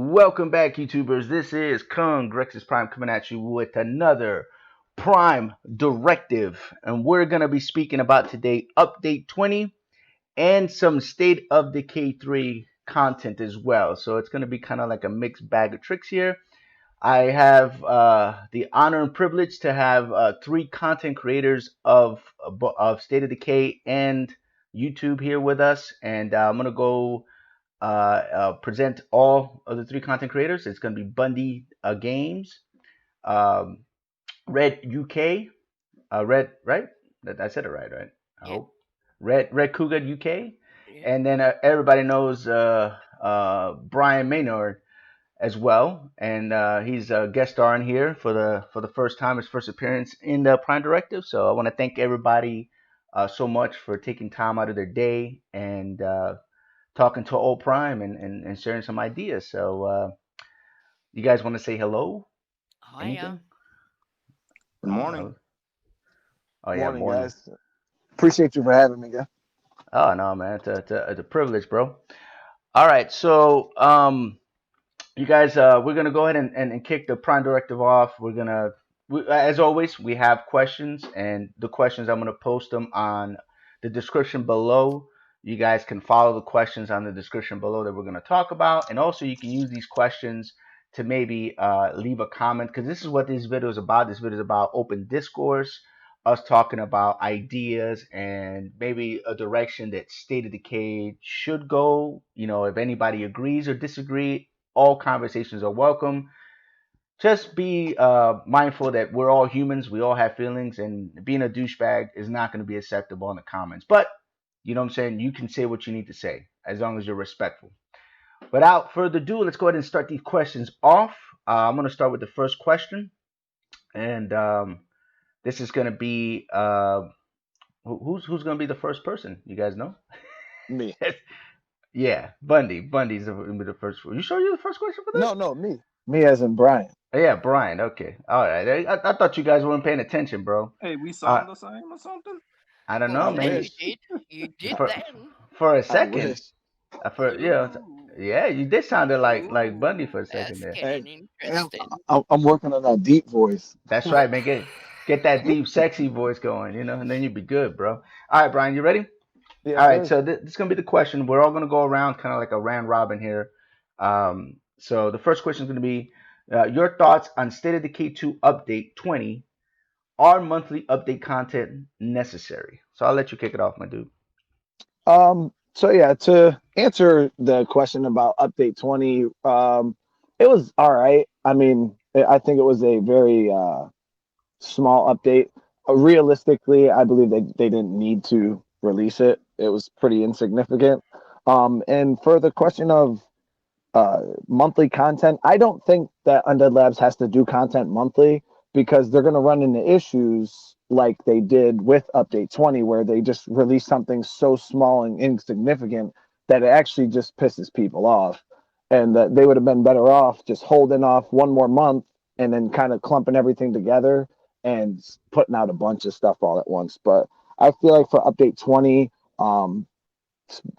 Welcome back, YouTubers. This is Congrexes Prime coming at you with another Prime Directive. And we're going to be speaking about today Update 20 and some State of Decay 3 content as well. So it's going to be kind of like a mixed bag of tricks here. I have the honor and privilege to have three content creators of State of Decay and YouTube here with us. And I'm going to go present all of the three content creators. It's going to be Bunndee Games, um, Red UK, Red, right? I said it right? I Yeah, hope. Red Kuga UK, yeah. and then everybody knows Brian Menard as well, and he's a guest star in here for the first time, his first appearance in the Prime Directive. So I want to thank everybody so much for taking time out of their day and talking to old Prime and sharing some ideas. So, you guys want to say hello? Hiya. Anything? Good morning. Oh, oh yeah, Morning, morning. guys. Appreciate you for having me, guys. Oh no, man, it's a privilege, bro. All right, so you guys, we're gonna go ahead and kick the Prime Directive off. As always, we have questions, and the questions I'm gonna post them on the description below. You guys can follow the questions on the description below that we're gonna talk about, and also you can use these questions to maybe leave a comment because this is what this video is about. This video is about open discourse, us talking about ideas and maybe a direction that State of Decay should go. You know, if anybody agrees or disagrees, all conversations are welcome. Just be mindful that we're all humans. We all have feelings, and being a douchebag is not going to be acceptable in the comments. But you know what I'm saying? You can say what you need to say as long as you're respectful. Without further ado, let's go ahead and start these questions off. I'm going to start with the first question, and this is going to be who's going to be the first person? You guys know? Me. Yeah, Bunndee. Bunddee's the first. You sure you're the first question for this? No, me. Me as in Brian. Yeah, Brian. Okay. All right. I thought you guys weren't paying attention, bro. Hey, we Uh, sound the same or something? I don't Well, know, I then man. you wish. did. You did For then. for a I second, wish. for Ooh. yeah, you did sounded like Ooh, Bundy for a second that's there. Hey, getting I'm, interesting. I'm working on that deep voice. That's right, man. Get that deep, sexy voice going, and then you'd be good, bro. All right, Brian, you ready? Yes, All right. sir. So this is gonna be the question. We're all gonna go around, kind of like a round robin here. So the first question is gonna be your thoughts on State of Decay 2 Update 20. Are monthly update content necessary? So I'll let you kick it off, my dude. So yeah, to answer the question about update 20, it was all right. I mean, I think it was a very small update. Realistically, I believe they didn't need to release it. It was pretty insignificant. And for the question of monthly content. I don't think that Undead Labs has to do content monthly because they're going to run into issues like they did with Update 20, where they just release something so small and insignificant that it actually just pisses people off. And that they would have been better off just holding off one more month and then kind of clumping everything together and putting out a bunch of stuff all at once. But I feel like for Update 20, um,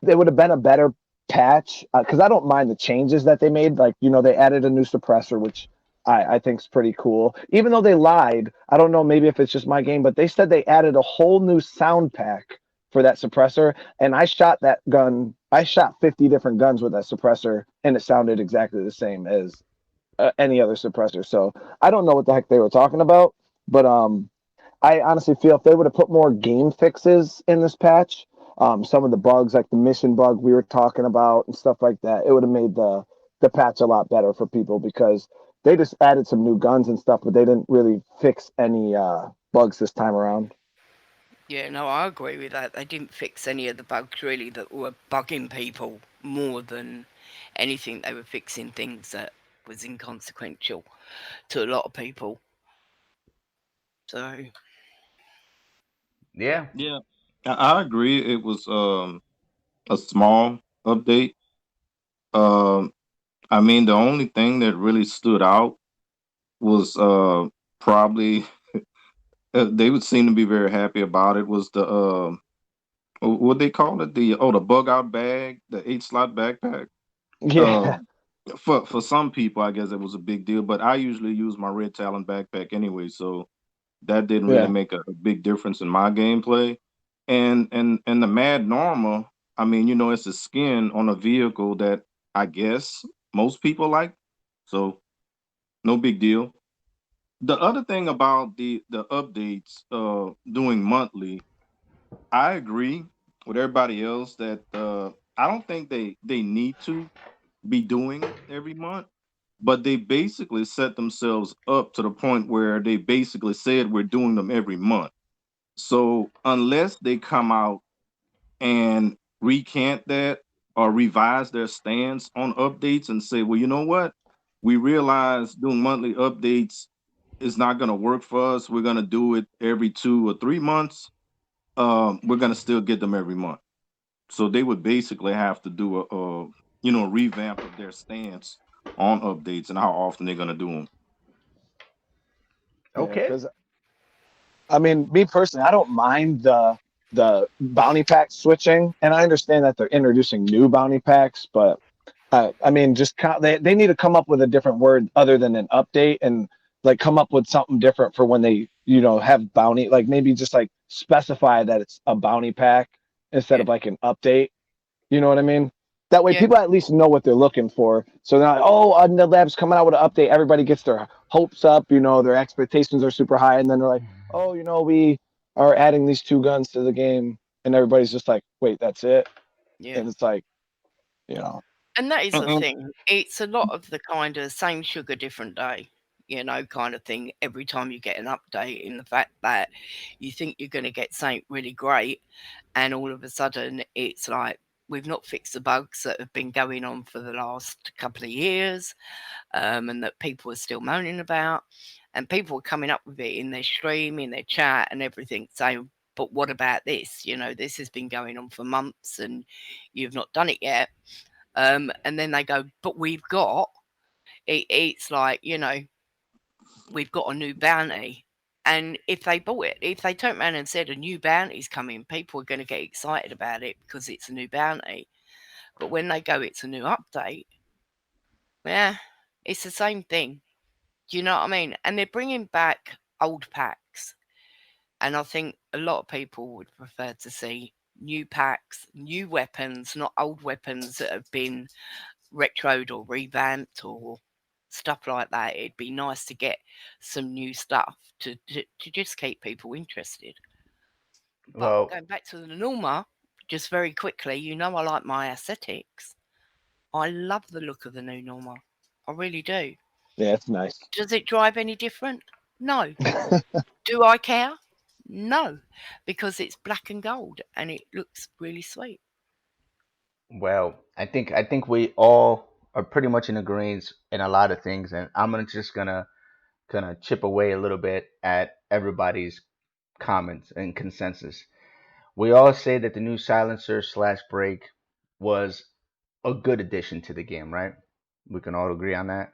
it would have been a better patch because I don't mind the changes that they made. Like, they added a new suppressor, which I think is pretty cool. Even though they lied, I don't know, maybe if it's just my game, but they said they added a whole new sound pack for that suppressor. And I shot that gun, I shot 50 different guns with that suppressor, and it sounded exactly the same as any other suppressor. So I don't know what the heck they were talking about, but I honestly feel if they would have put more game fixes in this patch, some of the bugs like the mission bug we were talking about and stuff like that, it would have made the patch a lot better for people because they just added some new guns and stuff, but they didn't really fix any bugs this time around. Yeah, no, I agree with that. They didn't fix any of the bugs really that were bugging people more than anything. They were fixing things that was inconsequential to a lot of people. So Yeah. Yeah, I agree. It was a small update. Um, I mean, the only thing that really stood out was probably they would seem to be very happy about it was the what they call it, the bug out bag, the 8 slot backpack. Yeah. Um, For some people, I guess it was a big deal. But I usually use my Red Talon backpack anyway, so that didn't really Yeah. make a big difference in my gameplay. And the Mad Normal, I mean, it's a skin on a vehicle that I guess most people like, so no big deal. The other thing about the updates doing monthly, I agree with everybody else that I don't think they need to be doing it every month, but they basically set themselves up to the point where they basically said we're doing them every month. So unless they come out and recant that or revise their stance on updates and say, well, you know what? We realize doing monthly updates is not going to work for us. We're going to do it every 2 or 3 months. We're going to still get them every month. So they would basically have to do a revamp of their stance on updates and how often they're going to do them. Yeah, Okay. because I mean, me personally, I don't mind the bounty pack switching, and I understand that they're introducing new bounty packs, but I mean, they need to come up with a different word other than an update, and like come up with something different for when they have bounty, like maybe just like specify that it's a bounty pack instead Yeah, of like an update. You know what I mean? That way, yeah, people at least know what they're looking for. So they're not, oh, the lab's coming out with an update. Everybody gets their hopes up. Their expectations are super high, and then they're like, oh, we are adding these two guns to the game, and everybody's just like, wait, that's it? yeah. And it's like, you know, And that is the And, thing. It's a lot of the kind of same sugar, different day, kind of thing every time you get an update. In the fact that you think you're going to get something really great, and all of a sudden it's like we've not fixed the bugs that have been going on for the last couple of years, and that people are still moaning about. And people are coming up with it in their stream, in their chat, and everything, saying, but what about this? This has been going on for months and you've not done it yet. And then they go, but we've got it's like, we've got a new bounty. And if they bought it, if they turned around and said a new bounty's coming, people are going to get excited about it because it's a new bounty. But when they go, it's a new update, yeah, it's the same thing. Do you know what I mean? And they're bringing back old packs. And I think a lot of people would prefer to see new packs, new weapons, not old weapons that have been retroed or revamped or stuff like that. It'd be nice to get some new stuff to just keep people interested. But Well, going back to the normal, just very quickly, I like my aesthetics. I love the look of the new normal. I really do. yeah, it's nice. Does it drive any different? No. Do I care? No, because it's black and gold and it looks really sweet. I think we all are pretty much in agreement in a lot of things, and I'm just gonna kind of chip away a little bit at everybody's comments and consensus. We all say that the new silencer slash break was a good addition to the game, right? We can all agree on that.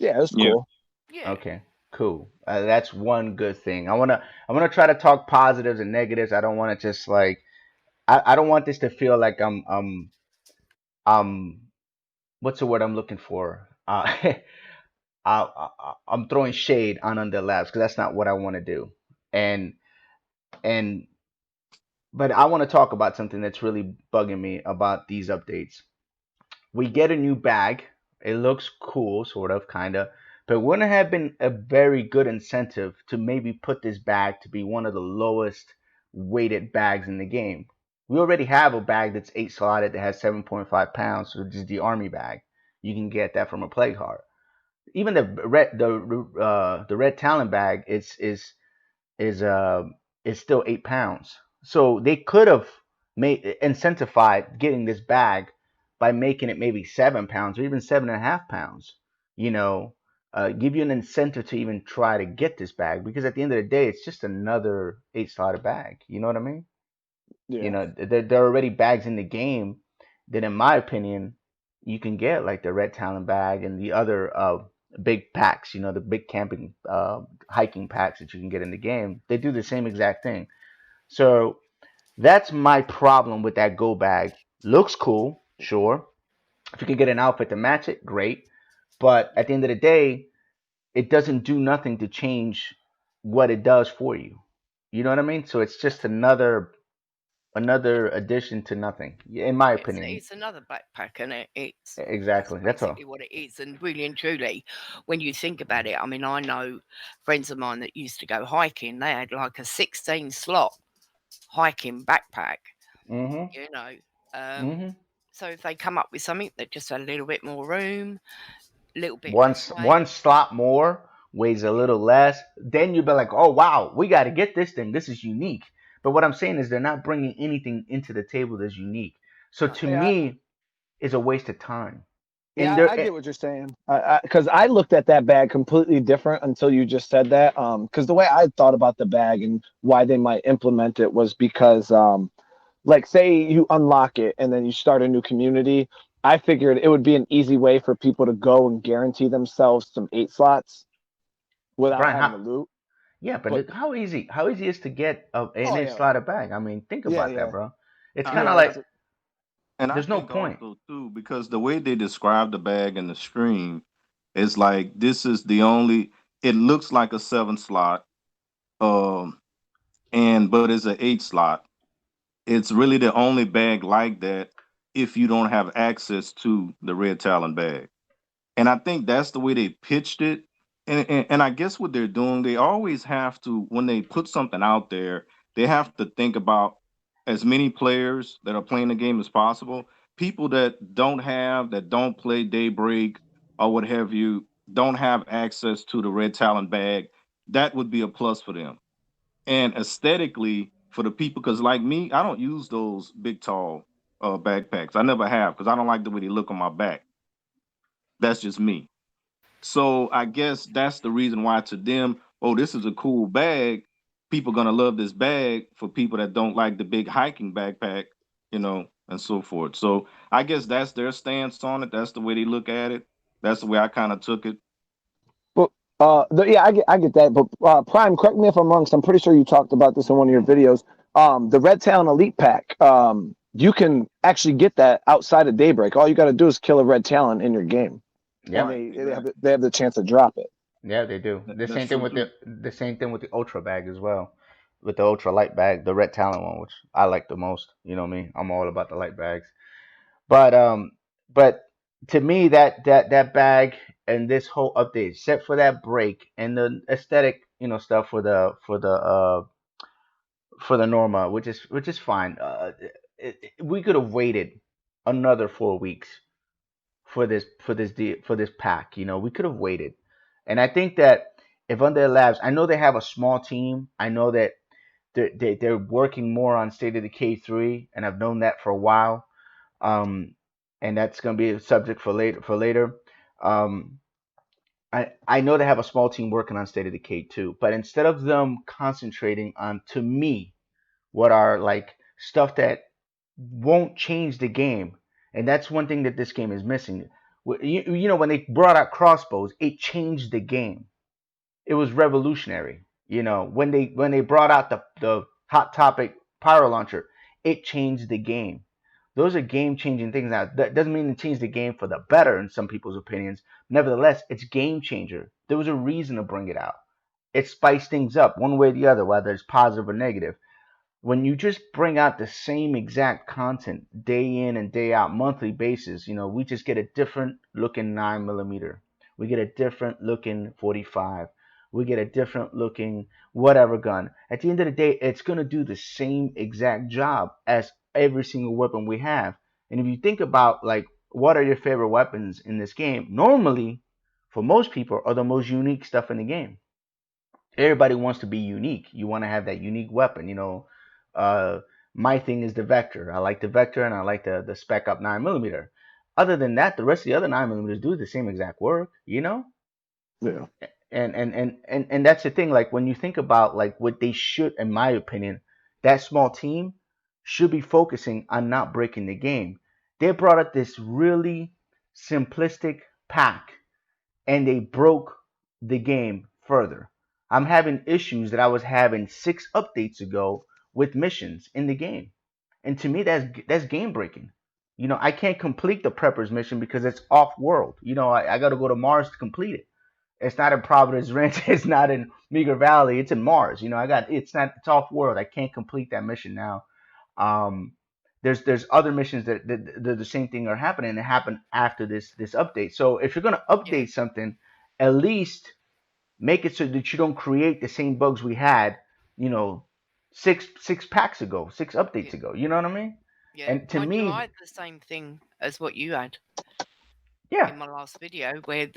Yeah, it's yeah, cool. Yeah, Okay, cool. That's one good thing. I wanna try to talk positives and negatives. I don't want to just like I don't want this to feel like I'm what's the word I'm looking for? I'm throwing shade on Undead Labs because that's not what I want to do. And and but I want to talk about something that's really bugging me about these updates. We get a new bag. It looks cool, sort of, kind of. But wouldn't it have been a very good incentive to maybe put this bag to be one of the lowest weighted bags in the game? We already have a bag that's 8 slotted that has 7.5 pounds, which is the army bag. You can get that from a plague heart. Even the red talon bag is is still 8 pounds. So they could have made incentivized getting this bag by making it maybe 7 pounds or even 7.5 pounds. You know, give you an incentive to even try to get this bag because at the end of the day, it's just another 8 slotted bag. You know what I mean? Yeah. There are already bags in the game that, in my opinion, you can get like the red talon bag and the other big packs. The big camping hiking packs that you can get in the game. They do the same exact thing. So that's my problem with that go bag. Looks cool, sure. If you could get an outfit to match it, great. But at the end of the day, it doesn't do nothing to change what it does for you. You know what I mean? So it's just another addition to nothing, in my opinion. It's another backpack, and that's Exactly. That's all. basically what it is. And really and truly, when you think about it, I mean, I know friends of mine that used to go hiking. They had like a 16 slot hiking backpack, Mm-hmm. you know. Um, Mm-hmm. so if they come up with something that just had a little bit more room, a little bit less One weight, slot more weighs a little less. Then you'll be like, oh wow, we got to get this thing. This is unique. But what I'm saying is they're not bringing anything into the table that's unique. So no, to Yeah, me, it's a waste of time. And yeah, there, I get what you're saying. Because I looked at that bag completely different until you just said that. Because the way I thought about the bag and why they might implement it was because, like, say you unlock it and then you start a new community. I figured it would be an easy way for people to go and guarantee themselves some 8 slots without Brian, having how, to loot. yeah, but But look how easy is to get an oh eight yeah, slot bag. I mean, think yeah, about that, yeah, bro. It's kind I, of yeah. like and I there's no think point. also too, because the way they describe the bag in the screen is like this is the only. It looks like a 7 slot, um, and but it's an 8 slot. It's really the only bag like that if you don't have access to the red talon bag. And I think that's the way they pitched it. And I guess what they're doing, they always have to, when they put something out there, they have to think about as many players that are playing the game as possible. People that don't play Daybreak or what have you, don't have access to the red talon bag. That would be a plus for them. And aesthetically, for the people, because like me, I don't use those big, tall backpacks. I never have because I don't like the way they look on my back. That's just me. So I guess that's the reason why to them, oh, this is a cool bag. People gonna love this bag for people that don't like the big hiking backpack, and so forth. So I guess that's their stance on it. That's the way they look at it. That's the way I kind of took it. but yeah, I get that. But Prime, correct me if I'm wrong. 'Cause I'm pretty sure you talked about this in one of your videos. The Red Talon Elite Pack. You can actually get that outside of Daybreak. All you got to do is kill a Red Talon in your game, and Yep. Right, they exactly. have the chance to drop it. Yeah, they do. The That's same thing true with too. the same thing with the ultra bag as well. With the ultra light bag, the red talent one, which I like the most. You know me, I'm all about the light bags. But to me, that bag and this whole update, except for that break and the aesthetic, stuff for the Norma, which is fine. We could have waited another 4 weeks for this pack. We could have waited, and I think that if Undead Labs, I know they have a small team. I know that they're working more on State of Decay 3, and I've known that for a while. Um, and that's going to be a subject for later. Um, I know they have a small team working on State of Decay 2, but instead of them concentrating on, to me, what are like stuff that won't change the game, and that's one thing that this game is missing. When they brought out crossbows, it changed the game. It was revolutionary. When they brought out the hot topic pyro launcher, it changed the game. Those are game changing things. Now that doesn't mean it changed the game for the better in some people's opinions. Nevertheless, it's game changer. There was a reason to bring it out. It spiced things up one way or the other, whether it's positive or negative. When you just bring out the same exact content day in and day out, monthly basis, we just get a different looking 9mm. We get a different looking 45. We get a different looking whatever gun. At the end of the day, it's going to do the same exact job as every single weapon we have. And if you think about, like, what are your favorite weapons in this game, normally, for most people, are the most unique stuff in the game. Everybody wants to be unique. You want to have that unique weapon. Uh, my thing is the Vector. I like the Vector and I like the Spec Up 9mm. Other than that, the rest of the other 9mm do the same exact work. Yeah. And that's the thing. Like, when you think about, like, what they should, in my opinion, that small team should be focusing on not breaking the game. They brought up this really simplistic pack and they broke the game further. I'm having issues that I was having 6 updates ago with missions in the game, and to me, that's game breaking. I can't complete the Prepper's mission because it's off world. I got to go to Mars to complete it. It's not in Providence Ranch. It's not in Meager Valley. It's in Mars. It's off world. I can't complete that mission now. Um, there's other missions that the same thing are happening. And it happened after this update. So if you're gonna Yeah, update something, at least make it so that you don't create the same bugs we had, you know, six packs ago, six yeah, updates ago. You know what I mean? yeah. And to Mind you, I me, had the same thing as what you had yeah, in my last video, where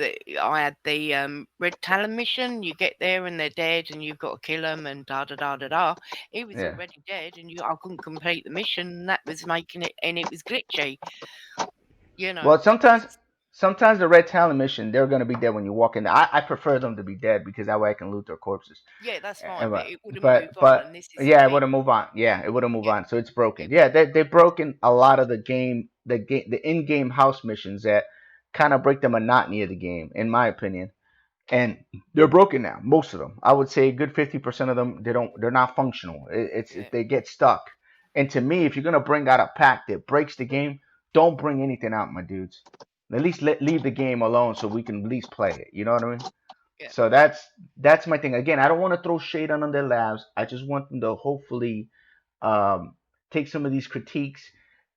I had the red talon mission. You get there and they're dead, and you've got to kill them, and da da da da da. He was yeah. already dead, and I couldn't complete the mission. And that was making it, and it was glitchy. Well, sometimes It's sometimes the red talent mission, they're gonna be dead when you walk in. I prefer them to be dead because that way I can loot their corpses. yeah, that's fine, And, but but it wouldn't but move on, but and this is the yeah, it thing. would have moved on. Yeah, it would have moved Yeah, on. So it's broken. it Yeah, would. they've broken a lot of the in-game house missions that kind of break the monotony of the game, in my opinion. And they're broken now. Most of them, I would say, a good 50% of them, they're not functional. Yeah, They get stuck. And to me, if you're gonna bring out a pack that breaks the game, don't bring anything out, my dudes. At least leave the game alone so we can at least play it. You know what I mean? yeah, So that's my thing. Again, I don't want to throw shade on their labs. I just want them to hopefully um, take some of these critiques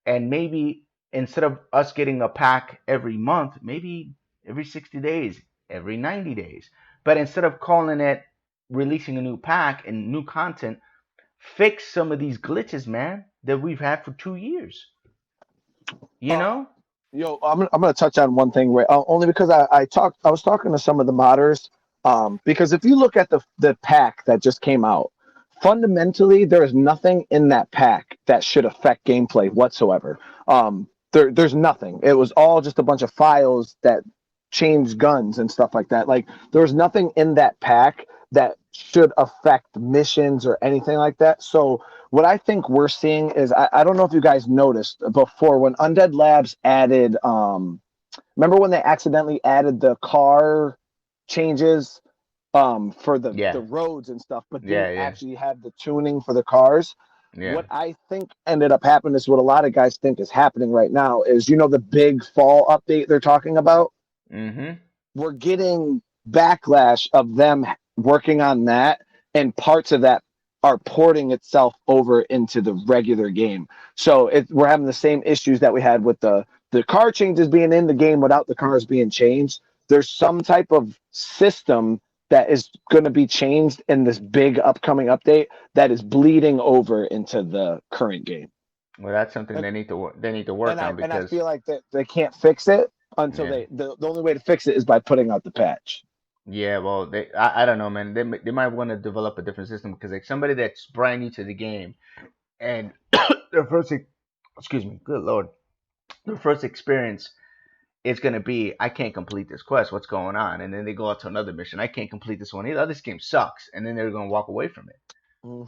and maybe instead of us getting a pack every month, maybe every 60 days, every 90 days. But instead of calling it releasing a new pack and new content, fix some of these glitches, man, that we've had for 2 years. You Uh, know? Yo, I'm gonna touch on one thing, Ray, only because I was talking to some of the modders, because if you look at the pack that just came out, fundamentally there is nothing in that pack that should affect gameplay whatsoever. There's nothing. It was all just a bunch of files that changed guns and stuff like that. Like there was nothing in that pack that should affect missions or anything like that. So what I think we're seeing is I don't know if you guys noticed before when Undead Labs added remember when they accidentally added the car changes for the Yeah. roads and stuff, but Yeah, didn't yeah. actually have the tuning for the cars. Yeah. What I think ended up happening is what a lot of guys think is happening right now is the big fall update they're talking about. Mhm. We're getting backlash of them working on that, and parts of that are porting itself over into the regular game. So we're having the same issues that we had with the car changes being in the game without the cars being changed. There's some type of system that is going to be changed in this big upcoming update that is bleeding over into the current game. Well, that's something And they need to and work I on and I because feel like that they can't fix it until yeah. the only way to fix it is by putting out the patch. Yeah, well, I don't know, man. They might want to develop a different system because like somebody that's brand new to the game and their excuse me, good lord, their first experience is gonna be I can't complete this quest. What's going on? And then they go out to another mission. I can't complete this one either. This game sucks, and then they're gonna walk away from it.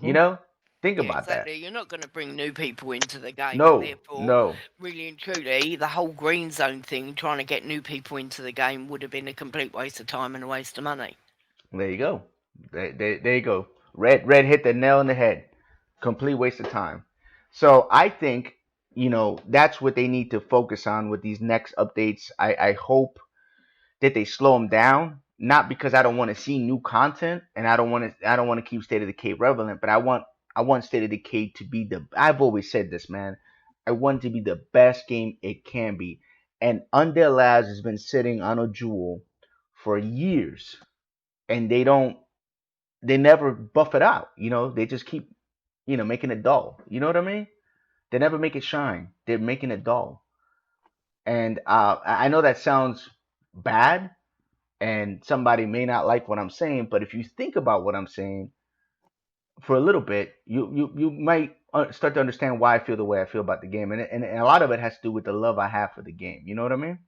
You Mm-hmm. know, think yeah, about that. exactly. You're not going to bring new people into the game, and No, therefore, no. really and truly, the whole green zone thing, trying to get new people into the game, would have been a complete waste of time and a waste of money. There you go. There you go. Red hit the nail on the head. Complete waste of time. So I think that's what they need to focus on with these next updates. I hope that they slow them down. Not because I don't want to see new content and I don't want to keep State of Decay relevant, but I want State of Decay to be the. I've always said this, man. I want it to be the best game it can be. And Undead Labs has been sitting on a jewel for years, and they never buff it out. They just keep making it dull. You know what I mean? They never make it shine. They're making it dull. And I know that sounds bad, and somebody may not like what I'm saying, but if you think about what I'm saying for a little bit, you might start to understand why I feel the way I feel about the game, and a lot of it has to do with the love I have for the game. You know what I mean?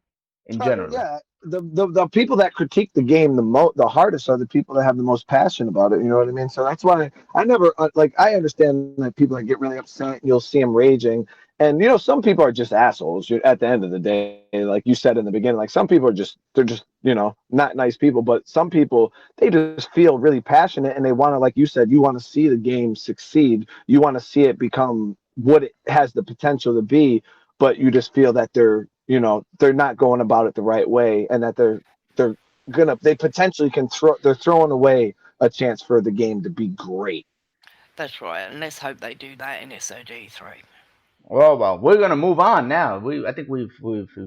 In general. Yeah, the people that critique the game the hardest are the people that have the most passion about it. You know what I mean? So that's why I never I understand that people that get really upset and you'll see them raging, and some people are just assholes. At the end of the day, like you said in the beginning, like some people they're just not nice people, but some people they just feel really passionate and they want to, like you said, you want to see the game succeed. You want to see it become what it has the potential to be. but you just feel that they're not going about it the right way, and that they're they potentially they're throwing away a chance for the game to be great. That's right, and let's hope they do that in SOD3. Well, we're gonna move on now. I think we've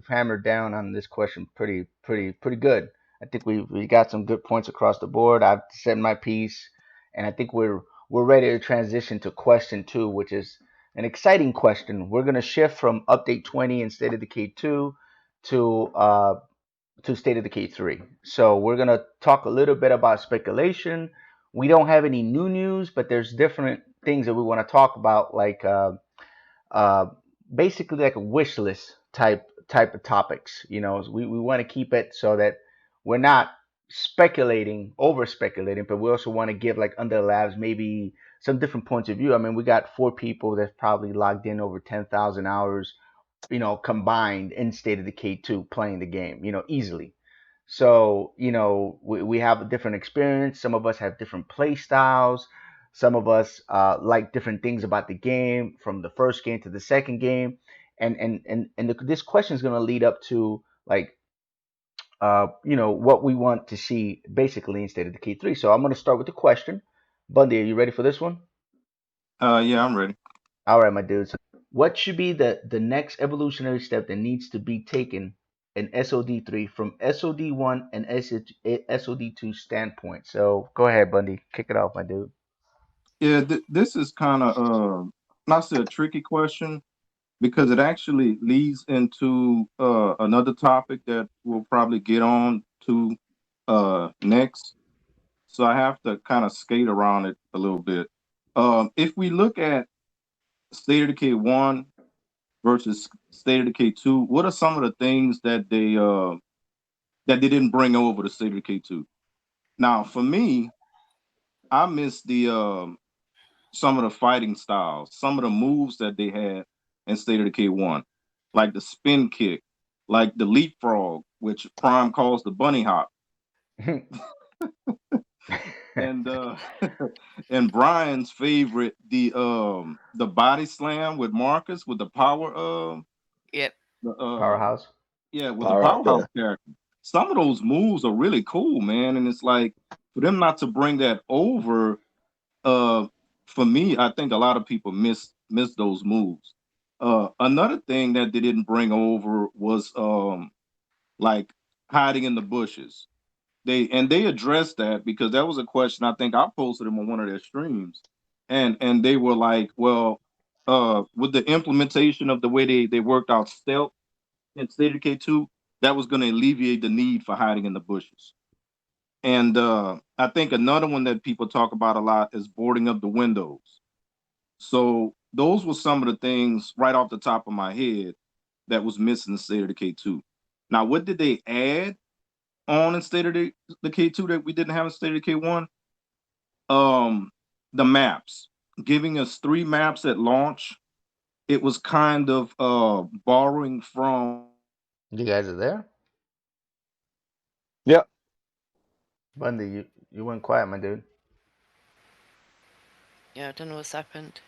hammered down on this question pretty good. I think we got some good points across the board. I've said my piece, and I think we're ready to transition to question two, which is an exciting question. We're gonna shift from update 20 and State of Decay 2 to State of Decay 3. So we're gonna talk a little bit about speculation. We don't have any new news, but there's different things that we want to talk about, like uh, basically like a wish list type of topics. We want to keep it so that we're not over speculating, but we also want to give like under the labs maybe some different points of view. I mean, we got 4 people that's probably logged in over 10,000 hours, combined in State of Decay 2 playing the game, easily. So, we have a different experience. Some of us have different play styles. Some of us like different things about the game from the first game to the second game. This question is going to lead up to like, what we want to see basically in State of Decay 3. So I'm going to start with the question. Bunndee, are you ready for this one? Yeah, I'm ready. All right, my dudes. What should be the next evolutionary step that needs to be taken in SOD3 from SOD1 and SOD2 standpoint? So go ahead, Bunndee. Kick it off, my dude. Yeah, this is kind of not say a tricky question because it actually leads into another topic that we'll probably get on to next. So I have to kind of skate around it a little bit. If we look at State of Decay 1 versus State of Decay 2, what are some of the things that they didn't bring over to State of Decay 2? Now, for me, I miss the some of the fighting styles, some of the moves that they had in State of Decay 1, like the spin kick, like the leapfrog, which Prime calls the bunny hop. And and Brian's favorite, the body slam with Marcus with the power Yep. Powerhouse. yeah, with the Powerhouse, powerhouse character. Some of those moves are really cool, man. And it's like for them not to bring that over, uh, for me, I think a lot of people miss those moves. Another thing that they didn't bring over was like hiding in the bushes. They addressed that because that was a question I think I posted them on one of their streams, and they were like, well, with the implementation of the way they worked out stealth in State of Decay 2, that was going to alleviate the need for hiding in the bushes. And I think another one that people talk about a lot is boarding up the windows. So those were some of the things right off the top of my head that was missing in State of Decay 2. Now, what did they add on in State of Decay 2 that we didn't have in State of Decay 1? The maps. Giving us 3 maps at launch. It was kind of borrowing from. You guys are there? Yep. Bunndee, you went quiet, my dude. Yeah, I don't know what's happened.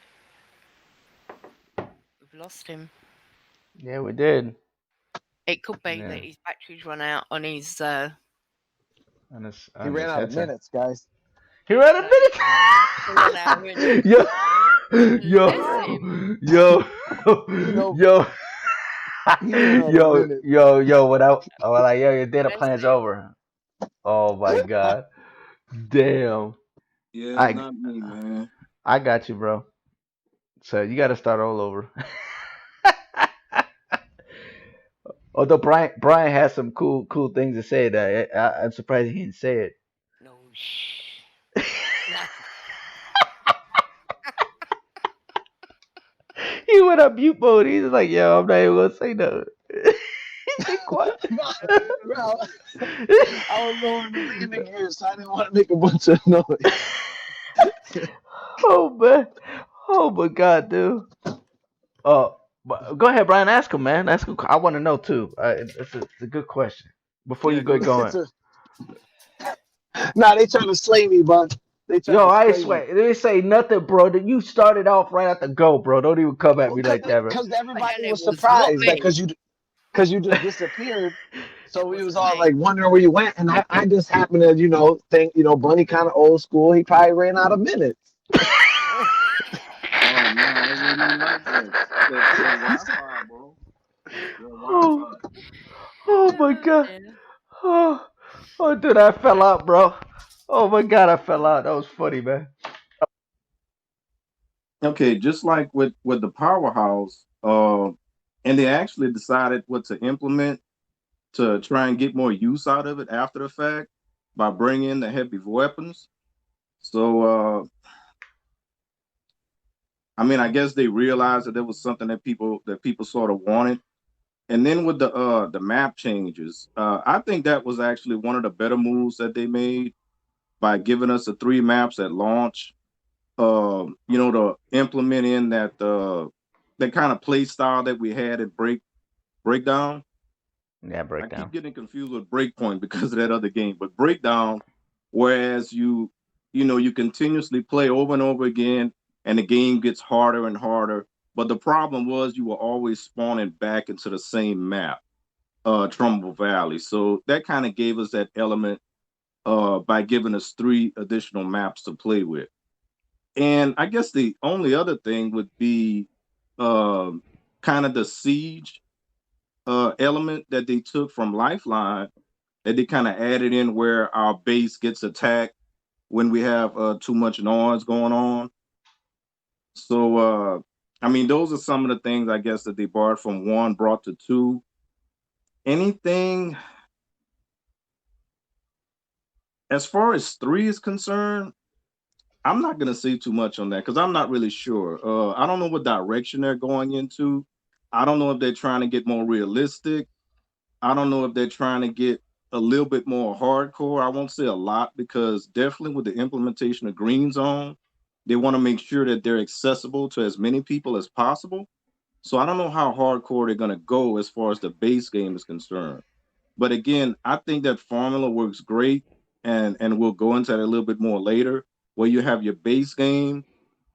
We've lost him. Yeah, we did. It could be Yeah. that his batteries run out on his. He On ran his out of headset. minutes, guys. He ran a minute. Yo, yo, yo, yo. When I your data plan's over. Oh my god, damn. Yeah, it's not me, man. I got you, bro. So you got to start all over. Although Brian has some cool things to say, that I'm surprised he didn't say it. No, shh. He went on mute mode. He's like, "Yo, I'm not even gonna say nothing." He's quiet. Bro, I was going to landing gear, so I didn't want to make a bunch of noise. Oh man, oh my god, dude. Go ahead, Brian. Ask him, man. Ask him. I want to know too. It's a good question. Before you get going. Nah, they trying to slay me, bud. they tried Yo, to I spray me. swear, they didn't say nothing, bro. That you started off right at the go, bro. Don't even come at Well, me like that, bro. because everybody And it was was not surprised, like me. because you just disappeared. So It we was wasn't all me. like wondering where you went, and I just happened to think Bunny kind of old school. He probably ran out of minutes. Oh no, it wasn't even like that. That Wi-Fi, bro. That Oh, Wi-Fi. oh my Oh god. dear. Oh, oh, dude, I fell out, bro. Oh my god, I fell out. That was funny, man. Okay, just like with the powerhouse, and they actually decided what to implement to try and get more use out of it after the fact by bringing in the heavy weapons. So, I mean, I guess they realized that there was something that people sort of wanted. And then with the map changes, I think that was actually one of the better moves that they made by giving us the three maps at launch. To implement in that kind of play style that we had at breakdown. Yeah, I keep breakdown. getting confused with breakpoint because of that other game, but breakdown, whereas you continuously play over and over again, and the game gets harder and harder. But the problem was you were always spawning back into the same map, Trumbull Valley. So that kind of gave us that element by giving us three additional maps to play with. And I guess the only other thing would be um, kind of the siege element that they took from Lifeline that they kind of added in where our base gets attacked when we have too much noise going on. So, I mean, those are some of the things I guess that they borrowed from one, brought to two. Anything as far as three is concerned, I'm not gonna say too much on that because I'm not really sure. I don't know what direction they're going into. I don't know if they're trying to get more realistic. I don't know if they're trying to get a little bit more hardcore. I won't say a lot because definitely with the implementation of Green Zone, they want to make sure that they're accessible to as many people as possible. So I don't know how hardcore they're going to go as far as the base game is concerned. But again, I think that formula works great, and we'll go into that a little bit more later, where you have your base game,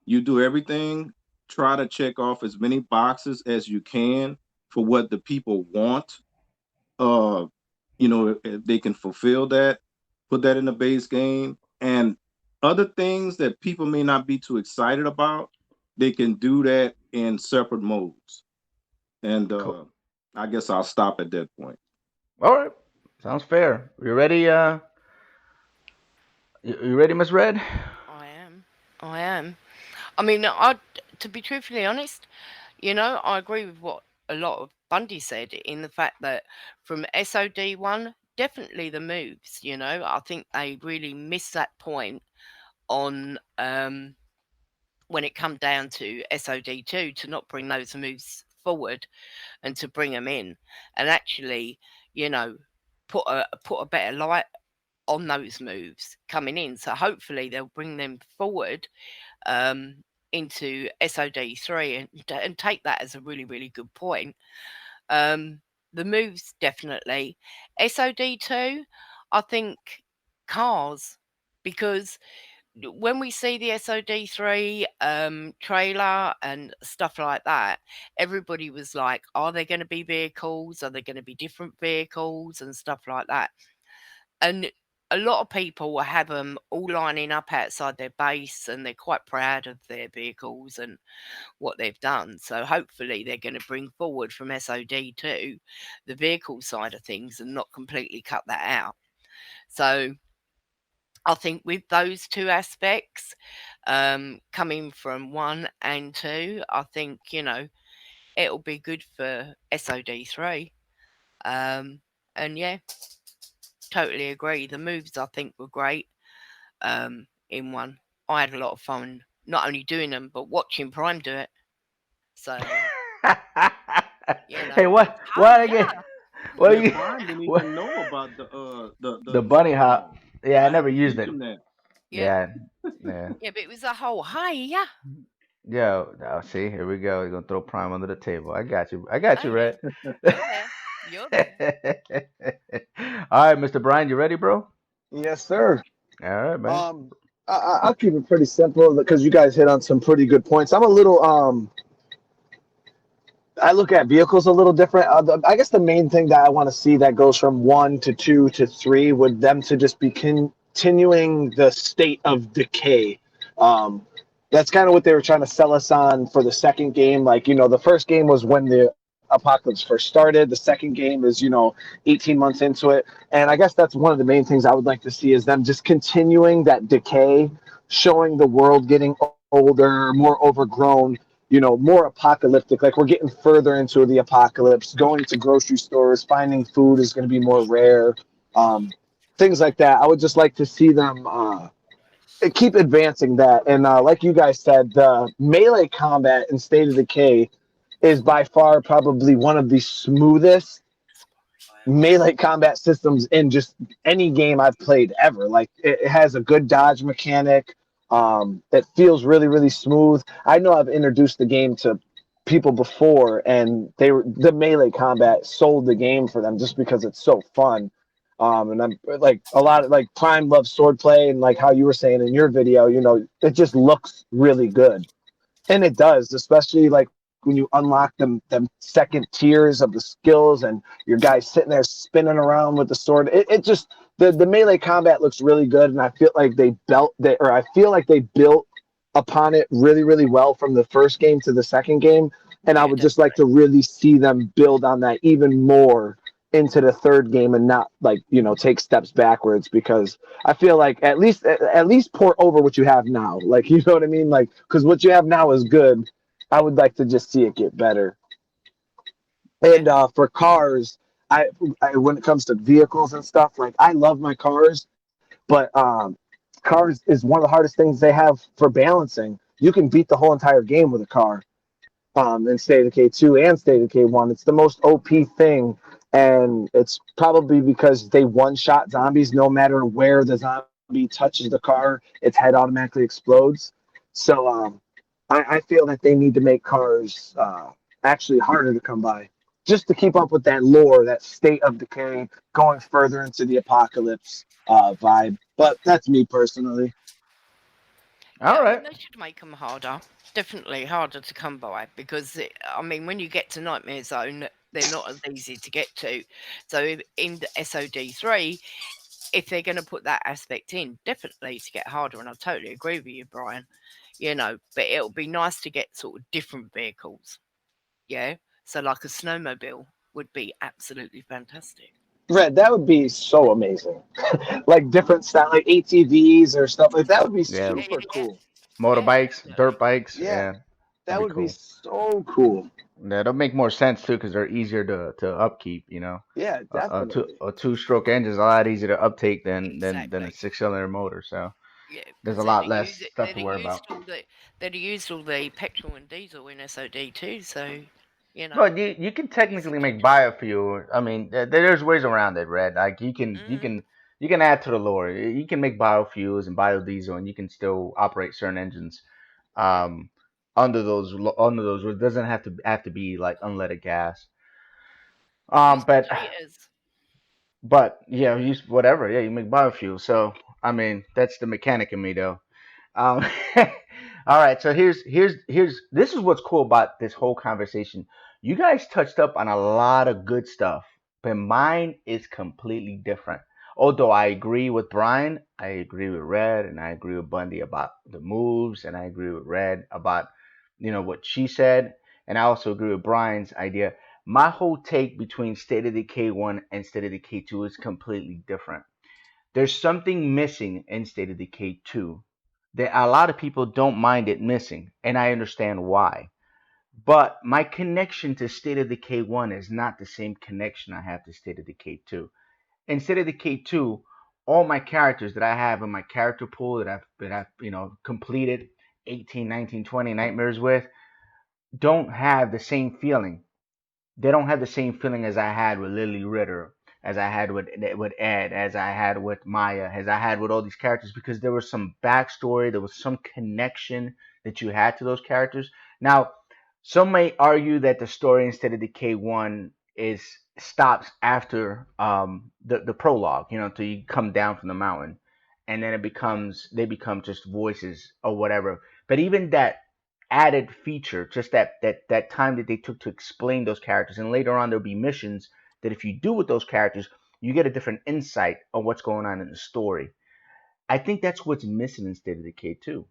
you do everything, try to check off as many boxes as you can for what the people want. uh if they can fulfill that, put that in the base game, and other things that people may not be too excited about, they can do that in separate modes. And Cool. I guess I'll stop at that point. All right. Sounds fair. You ready? You ready, Miss Red? I am. I am. I mean, to be truthfully honest, I agree with what a lot of Bundy said in the fact that from SOD1, definitely the moves, I think they really missed that point on when it come down to SOD2 to not bring those moves forward and to bring them in and actually, you know, put a better light on those moves coming in. So hopefully they'll bring them forward um, into SOD3 and take that as a really, really good point. The moves definitely. SOD2, I think cars, because when we see the SOD3 trailer and stuff like that, everybody was like, are there going to be vehicles? Are there going to be different vehicles and stuff like that? And a lot of people will have them all lining up outside their base and they're quite proud of their vehicles and what they've done. So hopefully they're going to bring forward from SOD2 the vehicle side of things and not completely cut that out. So I think with those two aspects, coming from 1 and 2, I think, it'll be good for SOD3. And yeah, totally agree. The moves I think were great in 1. I had a lot of fun not only doing them, but watching Prime do it. So, Hey, what? hi, What yeah, again? What Yeah, you? Prime didn't What? even know about The the bunny bunny hop. hop. Yeah, I I had never to used teach it. him that. yeah, Yeah, yeah. yeah, but it was a whole hi, yeah, Yo, now see, here we go. You're gonna throw Prime under the table. I got you. I got oh you, yeah, Red. you're there, you're there. All right, Mr. Brian, you ready, bro? Yes, sir. All right, man. Um, I'll keep it pretty simple because you guys hit on some pretty good points. I'm a little I look at vehicles a little different. I guess the main thing that I want to see that goes from one to two to three would them to just be continuing the state of decay. Um, that's kind of what they were trying to sell us on for the second game. Like, the first game was when the apocalypse first started. The second game is, 18 months into it. And I guess that's one of the main things I would like to see is them just continuing that decay, showing the world getting older, more overgrown, more apocalyptic. Like we're getting further into the apocalypse, going to grocery stores, finding food is going to be more rare. Um, Things like that. I would just like to see them keep advancing that. And like you guys said, the melee combat in State of Decay is by far probably one of the smoothest melee combat systems in just any game I've played ever. Like it has a good dodge mechanic. It feels really, really smooth. I know I've introduced the game to people before, and the melee combat sold the game for them just because it's so fun. And I'm like a lot of like Prime loves swordplay, and like how you were saying in your video, it just looks really good. And it does, especially like when you unlock them second tiers of the skills and your guy sitting there spinning around with the sword. It just the melee combat looks really good, and I feel like I feel like they built upon it really, really well from the first game to the second game. And I Yeah, would just like to really see them build on that even more into the third game and not like, take steps backwards because I feel like at least port over what you have now. Like, you know what I mean? Like, because what you have now is good. I would like to just see it get better. yeah, And for cars, when it comes to vehicles and stuff, like I love my cars, but cars is one of the hardest things they have for balancing. You can beat the whole entire game with a car in State of K2 and State of K1. It's the most OP thing, and it's probably because they one-shot zombies no matter where the zombie touches the car, its head automatically explodes. So I feel that they need to make cars actually harder to come by, just to keep up with that lore, that State of Decay, going further into the apocalypse vibe. But that's me personally. yeah. All I mean, right. they should make them harder. Definitely harder to come by because I mean, when you get to Nightmare Zone, they're not as easy to get to. So in the SOD3, if they're going to put that aspect in, definitely to get harder. And I totally agree with you, Brian. But it'll be nice to get sort of different vehicles. Yeah. So like a snowmobile would be absolutely fantastic. Red, that would be so amazing. Like different style, like ATVs or stuff like that would be Yeah. Yeah, super yeah, cool. yeah, Motorbikes, dirt definitely. bikes. Yeah, Yeah, that'd that be would be cool. so cool. That'll make more sense too because they're easier to upkeep. Yeah, definitely. A two-stroke engine is a lot easier to uptake than a Exactly. six-cylinder motor. So Yeah, there's because a lot less stuff to worry about. they'd have used all the petrol and diesel in SOD too. So, you know, Well, you can easy technically make petrol. biofuel. I mean, there's ways around it, Red. Like Mm, you can add to the lore. You can make biofuels and biodiesel, and you can still operate certain engines yeah, um, under those. It doesn't have to be like unleaded gas. use But heaters. yeah, use whatever. Yeah, you make biofuel. So I mean, that's the mechanic in me, though. Um, all right, so here's this is what's cool about this whole conversation. You guys touched up on a lot of good stuff, but mine is completely different. Although I agree with Brian, I agree with Red, and I agree with Bundy about the moves, and I agree with Red about what she said, and I also agree with Brian's idea. My whole take between State of Decay 1 and State of Decay 2 is completely different. There's something missing in State of Decay 2 that a lot of people don't mind it missing, and I understand why. But my connection to State of Decay 1 is not the same connection I have to State of Decay 2. In State of Decay 2, all my characters that I have in my character pool that I've completed 18, 19, 20 nightmares with don't have the same feeling. They don't have the same feeling as I had with Lily Ritter, as I had with Ed, as I had with Maya, as I had with all these characters because there was some backstory, there was some connection that you had to those characters. Now, some may argue that the story instead of Decay One is stops after the prologue, till you come down from the mountain. and then they become just voices or whatever. But even that added feature, just that time that they took to explain those characters, and later on there'll be missions that if you do with those characters, you get a different insight on what's going on in the story. I think that's what's missing in State of Decay 2,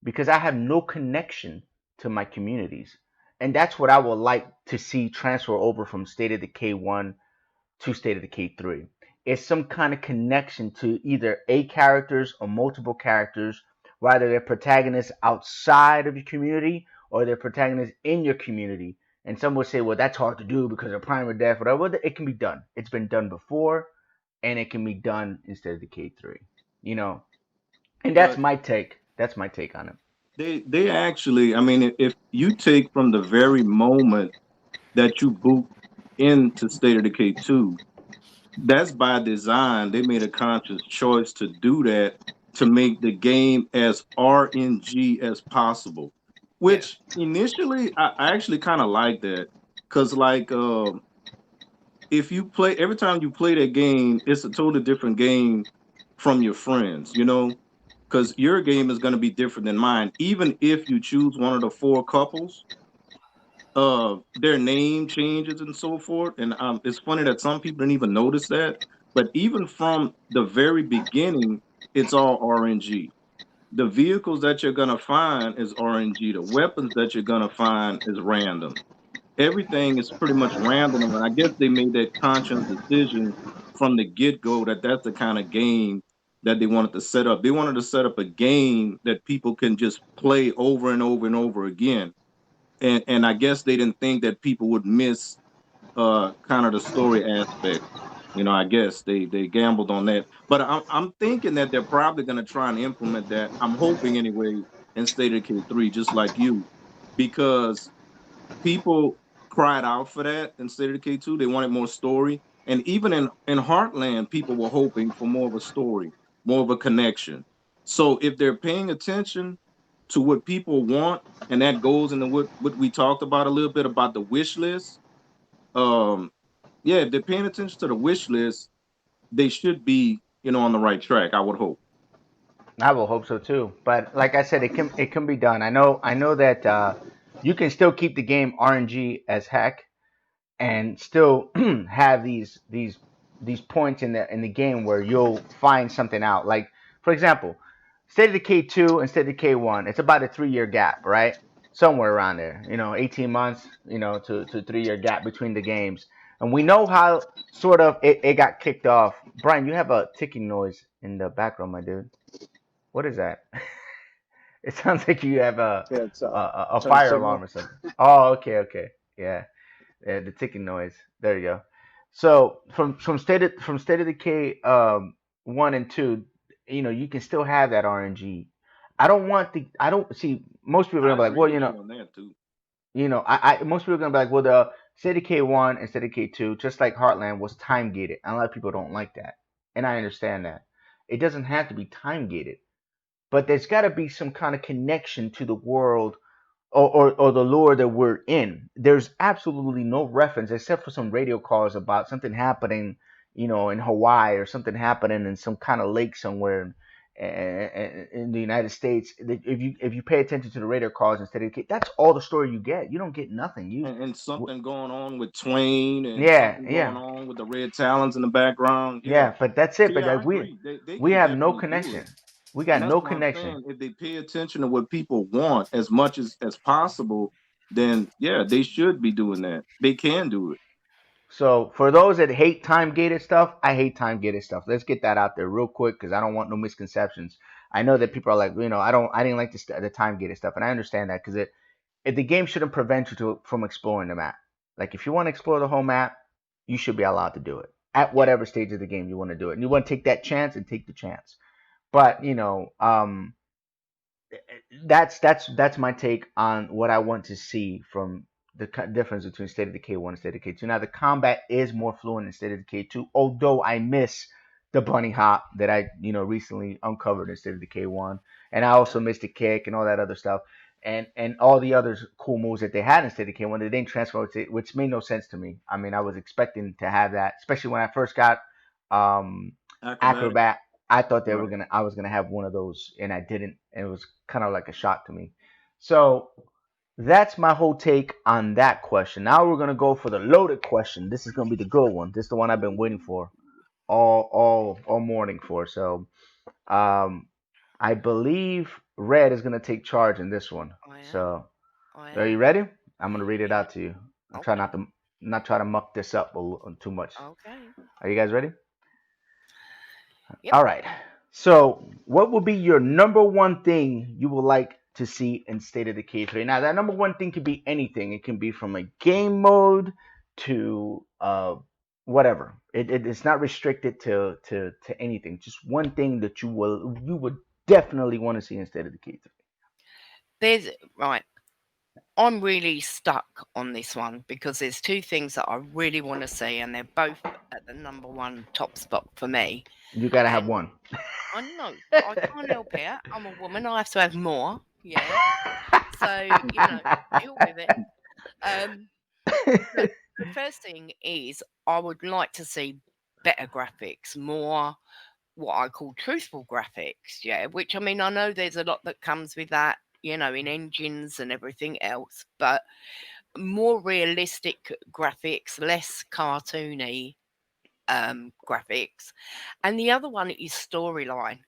because I have no connection to my communities. And that's what I would like to see transfer over from State of Decay 1 to State of Decay 3. It's some kind of connection to either a characters or multiple characters, whether they're protagonists outside of your community or they're protagonists in your community. And some would say, well, that's hard to do because of Prime or Death, whatever. Well, it can be done. It's been done before, and it can be done instead of Decay 3. You know, and that's But my take. That's my take on it. they actually, I mean, if you take from the very moment that you boot into State of Decay 2, that's by design. They made a conscious choice to do that to make the game as RNG as possible. Yeah. Which initially I actually kind of like that because if you play every time you play that game, it's a totally different game from your friends. You know, because your game is going to be different than mine. Even if you choose one of the four couples, their name changes and so forth. And it's funny that some people didn't even notice that. But even from the very beginning, it's all RNG. The vehicles that you're gonna find is RNG. The weapons that you're gonna find is random. Everything is pretty much random, and I guess they made that conscious decision from the get go that that's the kind of game that they wanted to set up. They wanted to set up a game that people can just play over and over and over again, and I guess they didn't think that people would miss kind of the story aspect. You know, I guess they gambled on that. But I'm thinking that they're probably going to try and implement that. I'm hoping anyway in State of Decay 3, just like you, because people cried out for that in State of Decay 2. They wanted more story, and even in Heartland, people were hoping for more of a story, more of a connection. So if they're paying attention to what people want, and that goes into what we talked about a little bit about the wish list. Um, yeah, if they're paying attention to the wish list, they should be, on the right track. I would hope. I will hope so too. But like I said, it can be done. I know that you can still keep the game RNG as heck and still have these points in the game where you'll find something out. Like for example, State of Decay 2 and State of Decay 1, it's about a 3 year gap, right? Somewhere around there. 18 months, to 3 year gap between the games. And we know how sort of it got kicked off. Brian, you have a ticking noise in the background, my dude. What is that? It sounds like you have a Yeah, it's a turn fire alarm signal. or something. Oh, okay, okay, yeah, the ticking noise. There you go. So from state of decay 1 and 2, you can still have that RNG. I don't see most people are I gonna be like, agree well, with you on that too. most people are gonna be like, well, the State of Decay 1 and State of Decay 2, just like Heartland, was time gated, and a lot of people don't like that, and I understand that. It doesn't have to be time gated, but there's got to be some kind of connection to the world, or the lore that we're in. There's absolutely no reference except for some radio calls about something happening, in Hawaii, or something happening in some kind of lake somewhere in the United States. If you pay attention to the radio calls instead of, that's all the story you get. You don't get nothing. And something going on with Twain and Yeah, something going yeah, on with the Red Talons in the background. Yeah. yeah, but that's it. So But yeah, I we agree. They we can have no definitely do it. connection. We got And that's no what I'm connection. saying. If they pay attention to what people want as much as possible, then yeah, they should be doing that. They can do it. So for those that hate time gated stuff, I hate time gated stuff. Let's get that out there real quick because I don't want no misconceptions. I know that people are like, I didn't like the time gated stuff, and I understand that because if the game shouldn't prevent you from exploring the map. Like if you want to explore the whole map, you should be allowed to do it at Yeah. whatever stage of the game you want to do it, and you want to take that chance and take the chance. But that's my take on what I want to see from the difference between State of Decay 1 and State of Decay 2. Now the combat is more fluent in State of Decay 2, although I miss the bunny hop that I recently uncovered in State of Decay 1, and I also missed the kick and all that other stuff. And all the other cool moves that they had in State of Decay 1 that they didn't transfer, which made no sense to me. I mean, I was expecting to have that, especially when I first got Acrobatic. Acrobat. I thought Right. I was gonna have one of those, and I didn't, and it was kind of like a shock to me. So that's my whole take on that question. Now we're gonna go for the loaded question. This is gonna be the good one. This is the one I've been waiting for all morning for. So um, I believe Red is gonna take charge in this one. I am. So I are you am. ready? I'm gonna read it Yeah. out to you. I'll try Okay. not try to muck this up too much. Okay. Are you guys ready? Yep. All right. So, what would be your number one thing you would like to see in State of Decay 3? Now, that number one thing could be anything. It can be from a game mode to whatever. It's not restricted to anything. Just one thing that you would definitely want to see in State of Decay 3. There's right. I'm really stuck on this one because there's two things that I really want to see, and they're both at the number one top spot for me. You gotta have And one. I know, but I can't help it. I'm a woman. I have to have more. Yeah. So deal with it. But the first thing is I would like to see better graphics, more what I call truthful graphics. Yeah, which I mean I know there's a lot that comes with that, in engines and everything else, but more realistic graphics, less cartoony graphics. And the other one is storyline.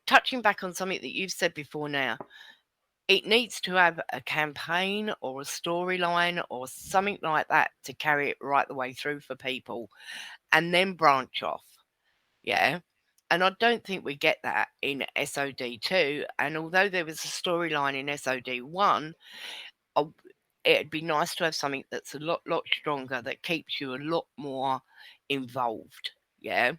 Touching back on something that you've said before now, it needs to have a campaign or a storyline or something like that to carry it right the way through for people and then branch off. Yeah. And I don't think we get that in SOD2. And although there was a storyline in SOD1, it'd be nice to have something that's a lot stronger that keeps you a lot more involved. Yeah.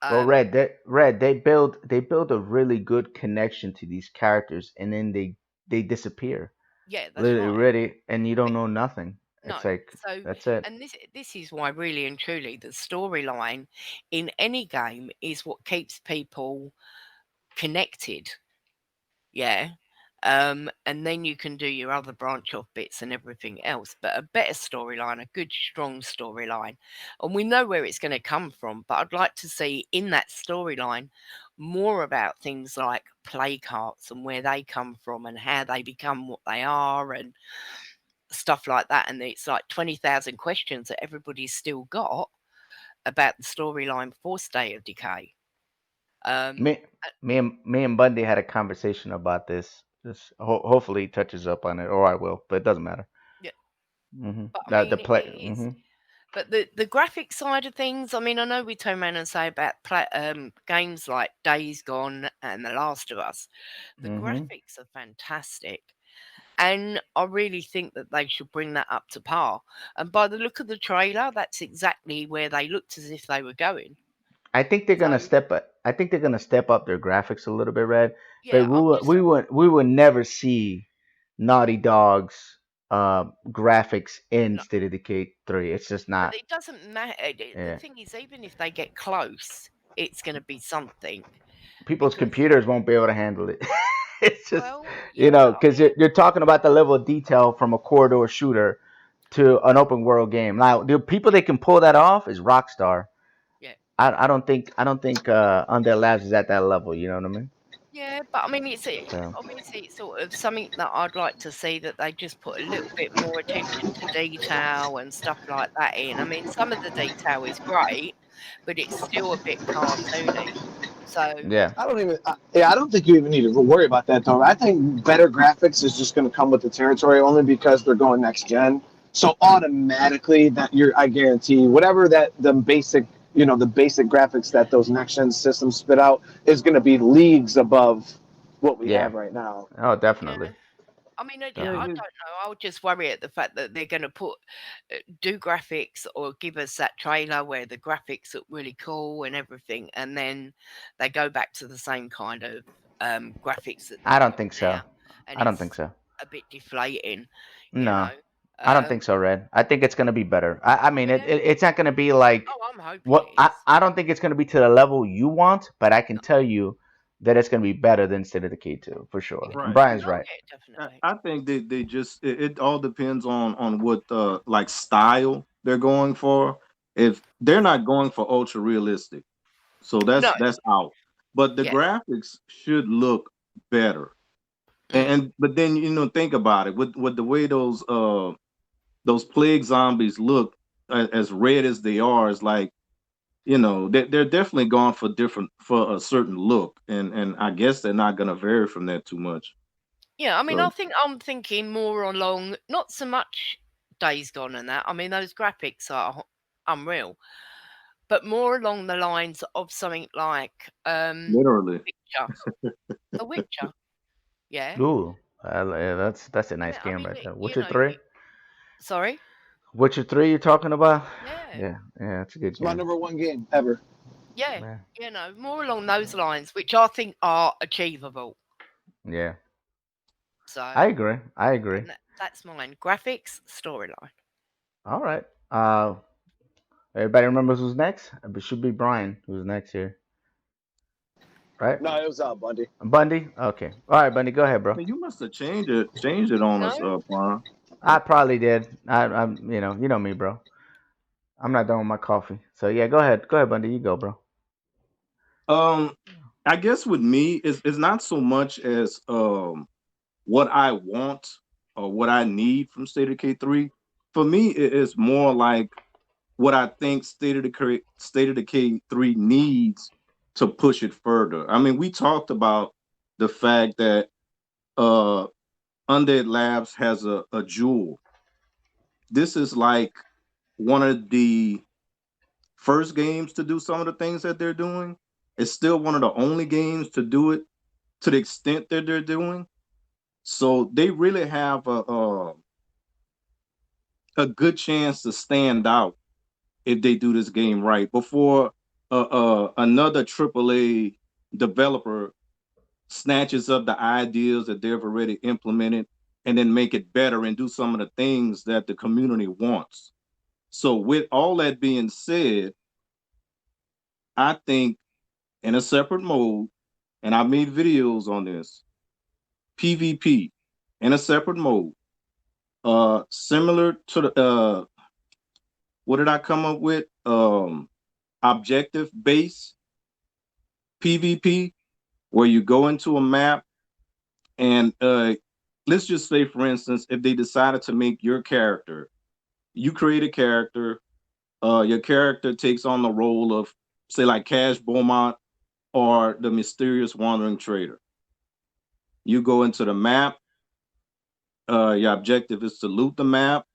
Well, Um, Red, they build a really good connection to these characters, and then they disappear. yeah, that's Literally, right. ready, and you don't Be- know nothing. No. It's like So, that's it. and this is why really and truly the storyline in any game is what keeps people connected. Yeah. And then you can do your other branch off bits and everything else. But a better storyline, a good, strong storyline. And we know where it's going to come from. But I'd like to see in that storyline more about things like play carts and where they come from and how they become what they are and stuff like that. And it's like 20,000 questions that everybody's still got about the storyline for State of Decay. Um, Me, me and Bundy had a conversation about this. This hopefully he touches up on it, or I will, but it doesn't matter. yeah, but I The mean, play. it is. But the graphic side of things, I mean, I know we turn around and say about games like Days Gone and The Last of Us, the graphics are fantastic. And I really think that they should bring that up to par. And by the look of the trailer, that's exactly where they looked as if they were going. I think they're gonna So, step up. I think they're gonna step up their graphics a little bit, Red. But yeah, I'm just, we would never see Naughty Dog's graphics in no, State of Decay 3. It's just but not. it doesn't matter. The Yeah. thing is, even if they get close, it's going to be something People's because, computers won't be able to handle it. It's just, well, yeah, I because mean, you're talking about the level of detail from a corridor shooter to an open world game. Now, the people that can pull that off is Rockstar. yeah. I don't think Undead Labs is at that level. You know what I mean? Yeah, but I mean, So obviously it's sort of something that I'd like to see that they just put a little bit more attention to detail and stuff like that in. I mean, some of the detail is great, but it's still a bit cartoony. So, yeah, I don't think you even need to worry about that though. I think better graphics is just going to come with the territory only because they're going next gen. So automatically I guarantee whatever that the basic graphics that those next gen systems spit out is going to be leagues above what we yeah. have right now. Oh, yeah. definitely, I mean, I Yeah, don't definitely. know. I would just worry at the fact that they're going to do graphics or give us that trailer where the graphics look really cool and everything, and then they go back to the same kind of graphics that I they've don't got think so. now, and I don't think it's so. a bit deflating, you No, know. I don't Um, think so, Red. I think it's gonna be better. I mean, yeah. it's not gonna be like Oh, I'm hoping what it is. I don't think it's gonna be to the level you want, but I can No. tell you that it's gonna be better than State of Decay 2 for sure. Yeah. And right. Brian's Oh, right. yeah, I definitely. I think they just it all depends on what like style they're going for. If they're not going for ultra realistic, So No, that's out. But the yeah. graphics should look better. And but then think about it with the way those plague zombies look, as red as they are, is like, they're definitely gone for a certain look, and I guess they're not gonna vary from that too much. Yeah, I mean, So I'm thinking more along, not so much Days Gone and that. I mean, those graphics are unreal, but more along the lines of something like literally, Witcher. The Witcher. Yeah. Ooh, yeah, that's a nice Yeah, I game mean, right there. you Witcher know, 3? sorry. Witcher 3 you're talking about? Yeah. Yeah, it's a good It's my game. #1 game ever. Yeah. Yeah. More along those lines, which I think are achievable. Yeah. I So, agree. I agree. and that's mine. Graphics, storyline. All right. Everybody remembers who's next? It should be Brian who's next here, right? No, it was Bunndee. Bundy? Okay. All right, Bundy, go ahead, bro. you must have changed it on No? us, Juan. I probably did. I'm, you know me, bro. I'm not done with my coffee. So yeah, go ahead. Go ahead, Bundy. You go, bro. Um, I guess with me, it's not so much as what I want or what I need from State of K3. For me, it's more like what I think State of Decay 3 needs to push it further. I mean, we talked about the fact that uh Undead Labs has a jewel. This is like one of the first games to do some of the things that they're doing. It's still one of the only games to do it to the extent that they're doing. So they really have a good chance to stand out if they do this game right before another AAA developer snatches up the ideas that they've already implemented and then make it better and do some of the things that the community wants. So with all that being said, I think in a separate mode, and I made videos on this, PvP in a separate mode, similar to the what did I come up with? Objective based PvP, where you go into a map and let's just say, for instance, if they decided to make your character, you create a character, your character takes on the role of, say, like Cash Beaumont or the mysterious wandering trader. You go into the map. Your objective is to loot the map.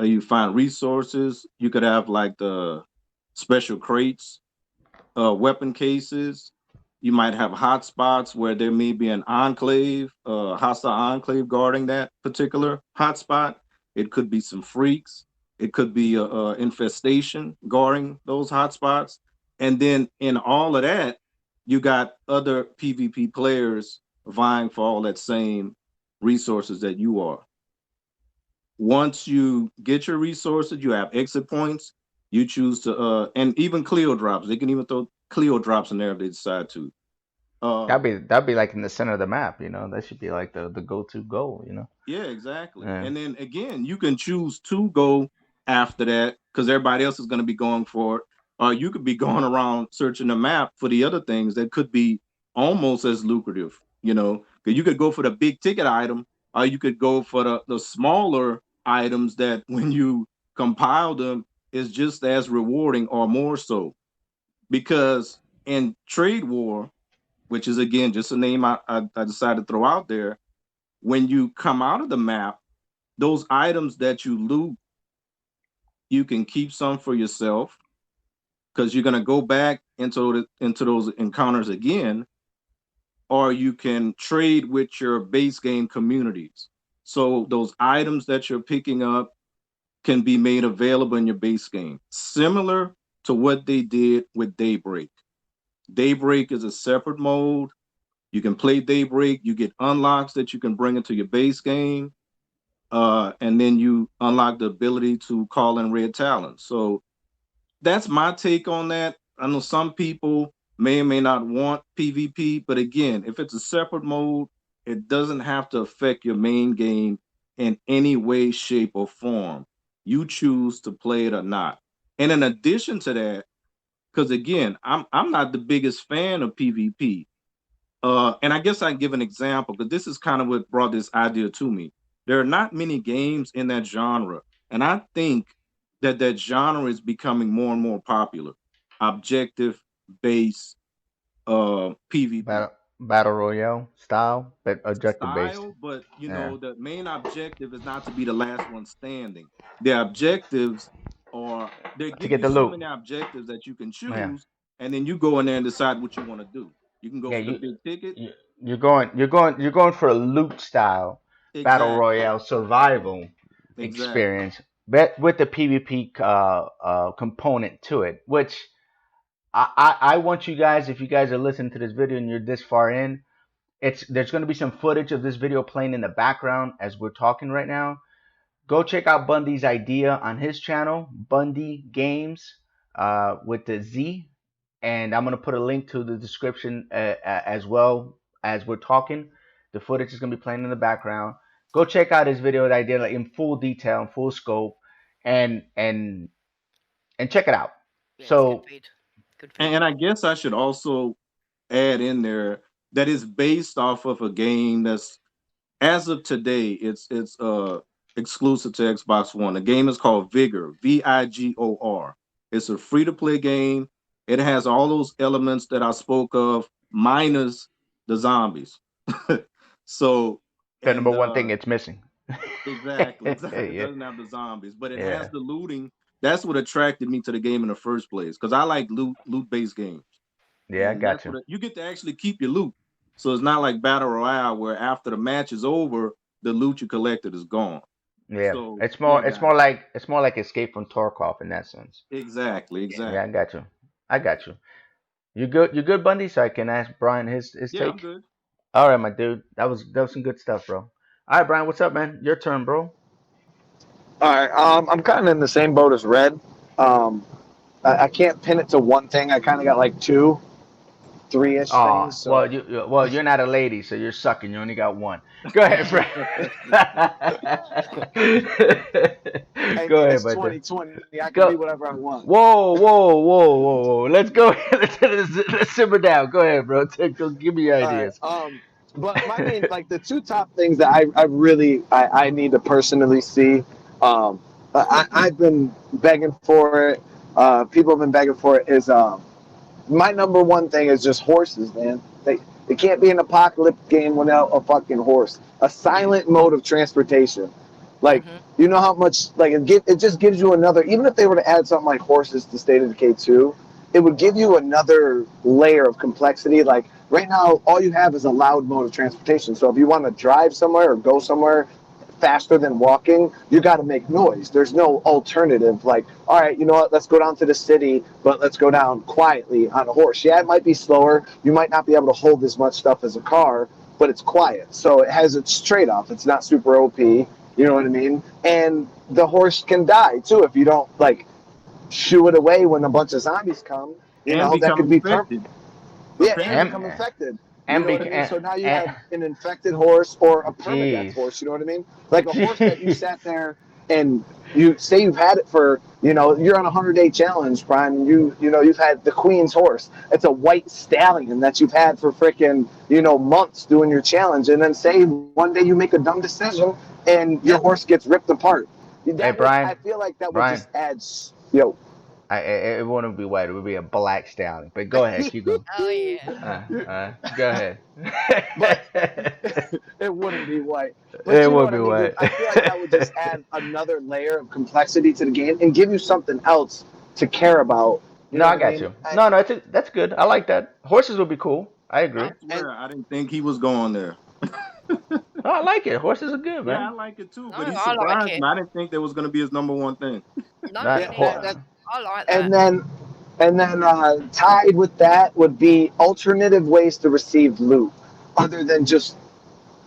You find resources. You could have like the special crates, weapon cases. You might have hot-spots where there may be an enclave, hostile enclave guarding that particular hotspot. It could be some freaks. It could be a infestation guarding those hotspots. And then in all of that, you got other PvP players vying for all that same resources that you are. Once you get your resources, you have exit points. You choose to, and even Clio drops. They can even throw Clio drops in there if they decide to. Uh, That'd be like in the center of the map. That should be like the go-to goal. yeah, exactly. Yeah. And then again, you can choose to go after that because everybody else is going to be going for it. Or you could be going around searching the map for the other things that could be almost as lucrative. Because you could go for the big ticket item, or you could go for the smaller items that when you compile them is just as rewarding or more so. Because in Trade War, which is again just a name I decided to throw out there, when you come out of the map, those items that you loot, you can keep some for yourself because you're going to go back into those encounters again, or you can trade with your base game communities. So those items that you're picking up can be made available in your base game, similar to what they did with Daybreak. Daybreak is a separate mode. You can play Daybreak. You get unlocks that you can bring into your base game. And then you unlock the ability to call in Red Talon. So that's my take on that. I know some people may or may not want PvP, but again, if it's a separate mode, it doesn't have to affect your main game in any way, shape, or form. You choose to play it or not. And in addition to that, because again, I'm not the biggest fan of PvP. And I guess I can give an example, but this is kind of what brought this idea to me. There are not many games in that genre, and I think that that genre is becoming more and more popular. Objective based PvP Battle Royale style, but objective based. style, but you Yeah. know, the main objective is not to be the last one standing. The objectives are they To give get you the so loot. many objectives that you can Yeah. choose, and then you go in there and decide what you want to do. You can go Yeah. for the big ticket. You're going for a loot style battle Exactly. royale survival Exactly. experience, but with the PvP component to it. Which I want you guys, if you guys are listening to this video and you're this far in, there's going to be some footage of this video playing in the background as we're talking right now. Go check out Bunddee's idea on his channel, Bunndee Games, with the Z, and I'm gonna put a link to the description as well as we're talking. The footage is gonna be playing in the background. Go check out his video that I did, like, in full detail, in full scope, and and and check it out. Yeah, it's good So vid. Good vid. And I guess I should also add in there that it's based off of a game that's as of today, it's exclusive to Xbox One. The game is called Vigor, Vigor. It's a free to play game. It has all those elements that I spoke of, minus the zombies. So, the number and one thing it's missing. exactly, it Yeah, doesn't have the zombies, but it has yeah, the looting. That's what attracted me to the game in the first place because I like loot based games, yeah. I and got that's you. you get to actually keep your loot. So it's not like Battle Royale where after the match is over, the loot you collected is gone. Yeah, So it's yeah, more it's guys, more like it's more like Escape from Tarkov in that sense. exactly, Yeah, I exactly. got you. I got you. You good? You good, Bundy? So I can ask Brian his Yeah, I'm take. good. All right, my dude. That was some good stuff, bro. All right, Brian. What's up, man? Your turn, bro. All right. I'm kind of in the same boat as Red. Um, I can't pin it to one thing. I kind of got like two, three-ish Oh, things. So well, you're not a lady, so you're sucking. You only got one. Go ahead, Brian. hey Go man, ahead, it's my dude. 2020. I can be Go. whatever I want. Whoa, whoa, whoa, whoa, whoa. Let's go. Let's simmer down. Go ahead, bro. Give me your All right. ideas. But my main, like the two top things that I really I need to personally see. I've been begging for it. People have been begging for it. Is my number one thing is just horses, man. They can't be an apocalypse game without a fucking horse. A Yeah. silent mode of transportation. Like, Mhm. you know how much, like, it just gives you another, even if they were to add something like horses to State of Decay 2, it would give you another layer of complexity. Like, right now, all you have is a loud mode of transportation. So if you want to drive somewhere or go somewhere faster than walking, you got to make noise. There's no alternative. Like, all right, you know what? Let's go down to the city, but let's go down quietly on a horse. Yeah, it might be slower. You might not be able to hold as much stuff as a car, but it's quiet. So it has its trade off. It's not super OP. You know what I mean? And the horse can die too if you don't like shoo it away when a bunch of zombies come. You And know, that become could be infected. yeah, and Apparently, become infected. You And know be what I mean? and, So now you and have an infected horse or a permadeath jeez, horse. You know what I mean? Like a horse that you jeez. sat there and you say you've had it for, you know, you're on a 100-day challenge, Prime. You know you've had the Queen's horse. It's a white stallion that you've had for freaking, you know, months doing your challenge, and then say one day you make a dumb decision and your horse gets ripped apart. Hey, That would, Brian. I feel like that would Brian. just add, yo. It wouldn't be white. It would be a black stallion. But go ahead. Keep going. Oh yeah. Go ahead. But it wouldn't be white. But It you know would what be I mean, dude? white. I feel like that would just add another layer of complexity to the game and give you something else to care about. You No, know I what I got mean? you. No, no, that's good. I like that. Horses would be cool. I I agree. And swear I didn't think he was going there. No, I like it. Horses are good, Yeah, I man. like it too, No, but he I like surprised it. me. I didn't think that was going to be his number one thing. No, Not me yeah, neither. that I like that. and then tied with that would be alternative ways to receive loot other than just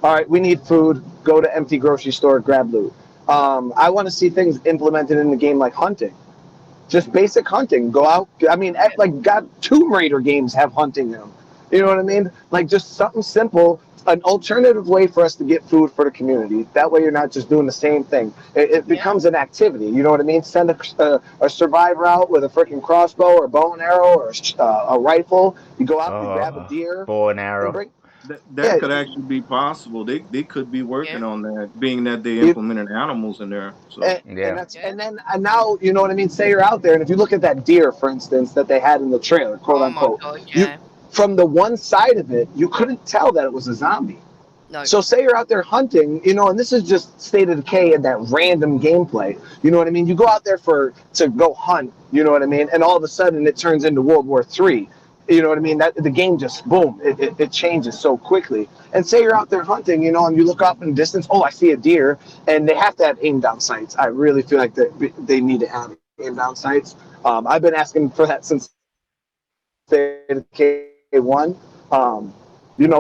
all right, we need food, go to empty grocery store, grab loot. I want to see things implemented in the game like hunting. Just basic hunting. Go out. I mean, Yeah. like God, Tomb Raider games have hunting in them. You know what I mean? Like just something simple, an alternative way for us to get food for the community. That way, you're not just doing the same thing. It Yeah. becomes an activity. You know what I mean? Send a survivor out with a freaking crossbow or bow and arrow or a rifle. You go out, you grab a deer, Bow and and arrow. bring. That Yeah, could actually be possible. They could be Yeah. working on that, being that they you, implemented animals in there. So and Yeah. that's Yeah. and then and now you know what I mean. Say you're out there, and if you look at that deer, for instance, that they had in the trailer, quote Oh my unquote, god, you yeah. from the one side of it, you couldn't tell that it was a zombie. No. So say you're out there hunting, you know, and this is just State of Decay and that random gameplay. You know what I mean? You go out there to go hunt, you know what I mean? And all of a sudden it turns into World War III. You know what I mean? That the game just boom, it changes so quickly. And say you're out there hunting, you know, and you look up in the distance, oh, I see a deer, and they have to have aim down sights. I really feel like they need to have aim down sights. I've been asking for that since K1.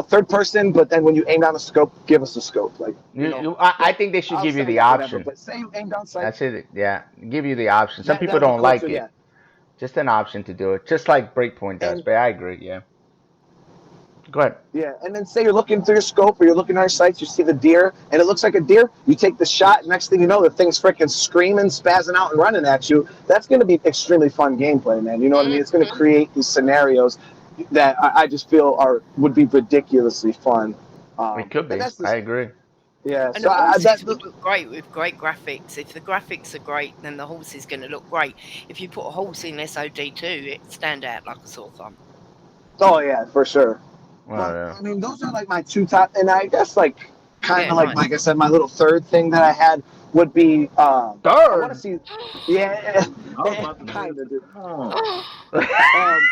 Third person, but then when you aim down the scope, give us a scope. Like, I think they should I'll give you sign the up, whatever. option. But say you aim down sight, That's it. Yeah, give you the option. Some people that'd be don't cool like too. it. Yeah. Just an option to do it, just like Breakpoint does. And But I agree. Yeah. Go ahead. yeah, and then say you're looking through your scope or you're looking at your sights, you see the deer, and it looks like a deer. You take the shot. Next thing you know, the thing's freaking screaming, spazzing out, and running at you. That's going to be extremely fun gameplay, man. You know what I mean? It's going to Mm-hmm. create these scenarios that I just feel would be ridiculously fun. It could And be. that's I just agree. yeah. And So the that horses would look great with great graphics. If the graphics are great, then the horse is going to look great. If you put a horse in SOD2, it'd stand out like a sore thumb. oh yeah, for sure. Well, But yeah. I mean, those are like my two top, and I guess like kind Yeah, of like nice. like I said, my little third thing that I had would be I want to Third. see, yeah, I was about to say, kind of, dude. come on. Um,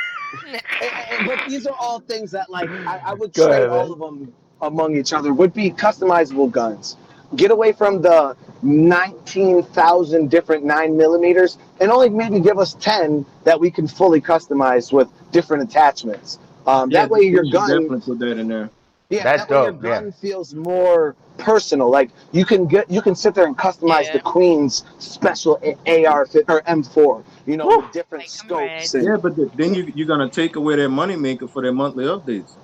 but these are all things that like I would Go trade ahead, all man. of them among each other. Would be customizable guns. Get away from the 19,000 different 9mm and only maybe give us 10 that we can fully customize with different attachments. Yeah, That way, they your should gun, definitely put that in there. yeah, That's that way your dope. Yeah. gun feels more personal. Like you can sit there and customize the Yeah, Queen's special AR or M4. You know, Woo. with different make them scopes red. and Yeah, but then you're gonna take away their moneymaker for their monthly updates.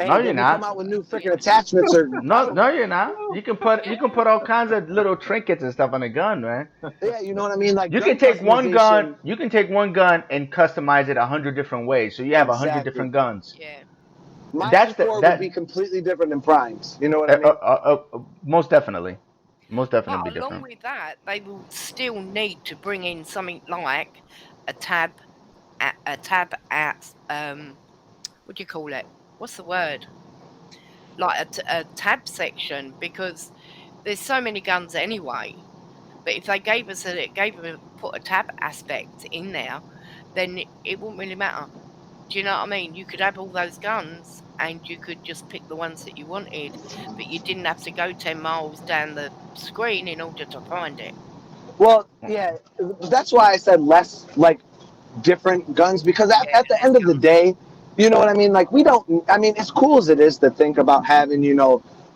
No, hey, you're then we come not. out with new Yeah. freaking attachments or I No, don't no, you're not. Yeah. You can put all kinds of little trinkets and stuff on the gun, man. yeah, you know what I mean? Like You can gun take one gun. customization. You can take one gun and customize it 100 different ways. So you have 100 different Exactly. guns. Yeah. My That's the M4 would be that completely different than Prime's. You know what I mean? most definitely, most But definitely be along different. with that, they will still need to bring in something like a tab, a tab at what do you call it? What's the word? Like a tab section, because there's so many guns anyway. But if they put a tab aspect in there, then it wouldn't really matter. Do you know what I mean? You could have all those guns and you could just pick the ones that you wanted, but you didn't have to go 10 miles down the screen in order to find it. Well, yeah, that's why I said less like different guns because Yeah, at the less end of the guns. day, you know what I mean? Like we don't. I mean, as cool as it is to think about having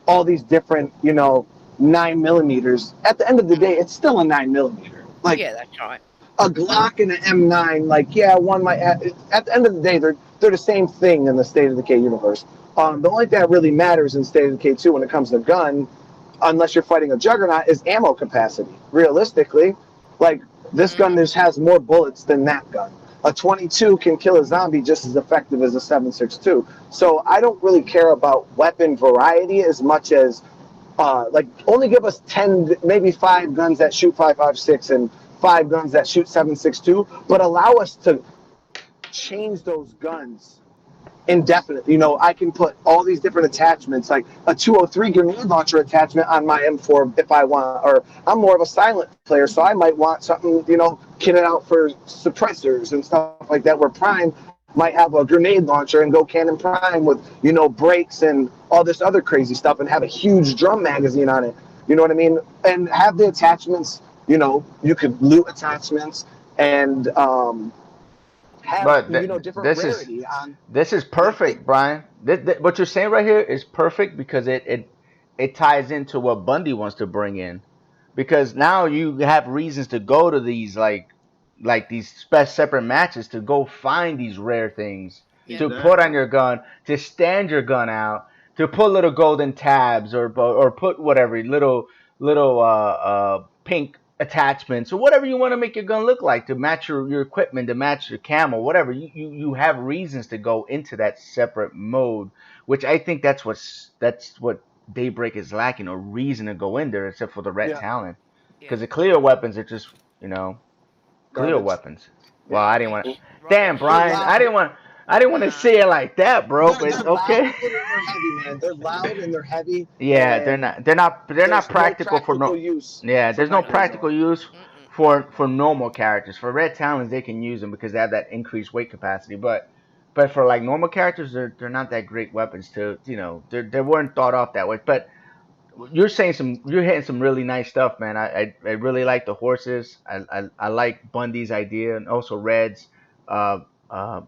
all these different 9mm. At the end of the day, it's still a 9mm. Like Yeah, that's right. a Glock and an M9, like yeah, one might. At the end of the day, they're the same thing in the State of Decay universe. The only thing that really matters in State of Decay 2 when it comes to gun, unless you're fighting a juggernaut, is ammo capacity. Realistically, like this gun Hmm. just has more bullets than that gun. A 22 can kill a zombie just as effective as a 7.62. So I don't really care about weapon variety as much as like only give us 10, maybe 5 guns that shoot 5.56 and 5 guns that shoot 7.62, but allow us to change those guns indefinitely. I can put all these different attachments, like a 203 grenade launcher attachment on my M4 if I want, or I'm more of a silent player, so I might want something, kitted out for suppressors and stuff like that, where Prime might have a grenade launcher and go Cannon Prime with, brakes and all this other crazy stuff and have a huge drum magazine on it. You know what I mean? And have the attachments, you could loot attachments and have, But different rarity on. this is Like, perfect, Brian. What you're saying right here is perfect because it ties into what Bunndee wants to bring in. Because now you have reasons to go to these like these separate matches to go find these rare things Yeah. to put on Exactly. your gun, to stand your gun out, to put little golden tabs or put whatever little pink attachments or whatever you want to make your gun look like to match your equipment, to match your camo, whatever. You have reasons to go into that separate mode, which I think that's what Daybreak is lacking, a reason to go in there except for the red Yeah, talent. Yeah. Because the clear weapons are just, you know, clear garbage. weapons. Well, Yeah, I Yeah. didn't want. Damn, Rubbish. they're Brian, loud. I didn't want to Nah. say it like that, bro. They're But they're loud okay. and they're heavy, man. They're loud and they're heavy, Yeah, they're and not. They're not there's no practical for practical no. use Yeah, for there's no night No. vision. practical use Mm-mm. for normal characters. For red talons, they can use them because they have that increased weight capacity. But for like normal characters, they're not that great weapons to they weren't thought of that way. But you're hitting some really nice stuff, man. I really like the horses. I like Bunddee's idea and also Red's uh,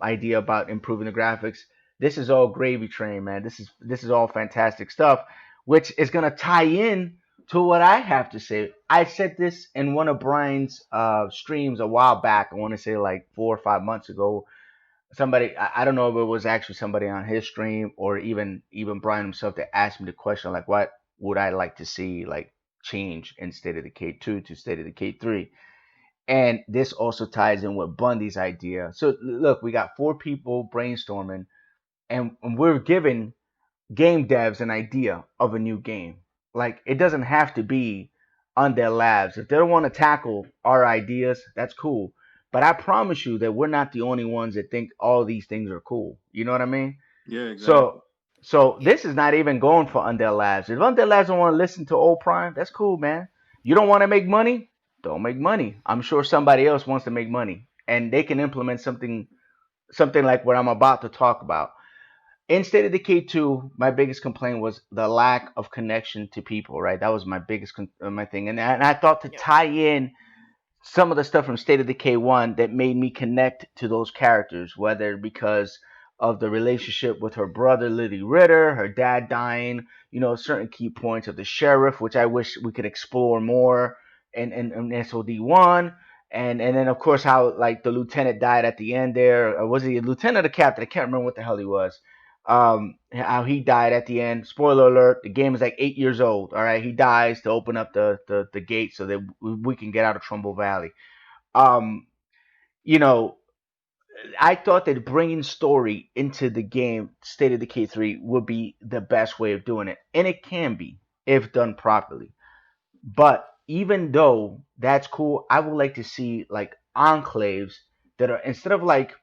idea about improving the graphics. This is all gravy train, man. This is all fantastic stuff, which is gonna tie in to what I have to say. I said this in one of Brian's streams a while back. I want to say like 4 or 5 months ago. Somebody, I don't know if it was actually somebody on his stream or even Brian himself that asked me the question like, what would I like to see like change in State of Decay 2 to State of Decay 3? And this also ties in with Bunddee's idea. So look, we got 4 people brainstorming, and we're giving game devs an idea of a new game. Like it doesn't have to be on their labs. If they don't want to tackle our ideas, that's cool. But I promise you that we're not the only ones that think all these things are cool. You know what I mean? Yeah, So exactly. so Yeah. this is not even going for Undead Labs. If Undead Labs don't want to listen to Old Prime, that's cool, man. You don't want to make money? Don't make money. I'm sure somebody else wants to make money. And they can implement something like what I'm about to talk about. In State of Decay 2, my biggest complaint was the lack of connection to people, right? That was my biggest my thing. And I thought to Yep. tie in some of the stuff from State of Decay 1 that made me connect to those characters, whether because of the relationship with her brother, Liddy Ritter, her dad dying, certain key points of the sheriff, which I wish we could explore more in SOD1. And then, of course, how, like, the lieutenant died at the end there. Or was he a lieutenant or captain? I can't remember what the hell he was. How he died at the end. Spoiler alert: the game is like 8 years old. All right, he dies to open up the gate so that we can get out of Trumbull Valley. Um, you know, I thought that bringing story into the game, State of Decay 3, would be the best way of doing it, and it can be if done properly. But even though that's cool, I would like to see like enclaves that are, instead of like,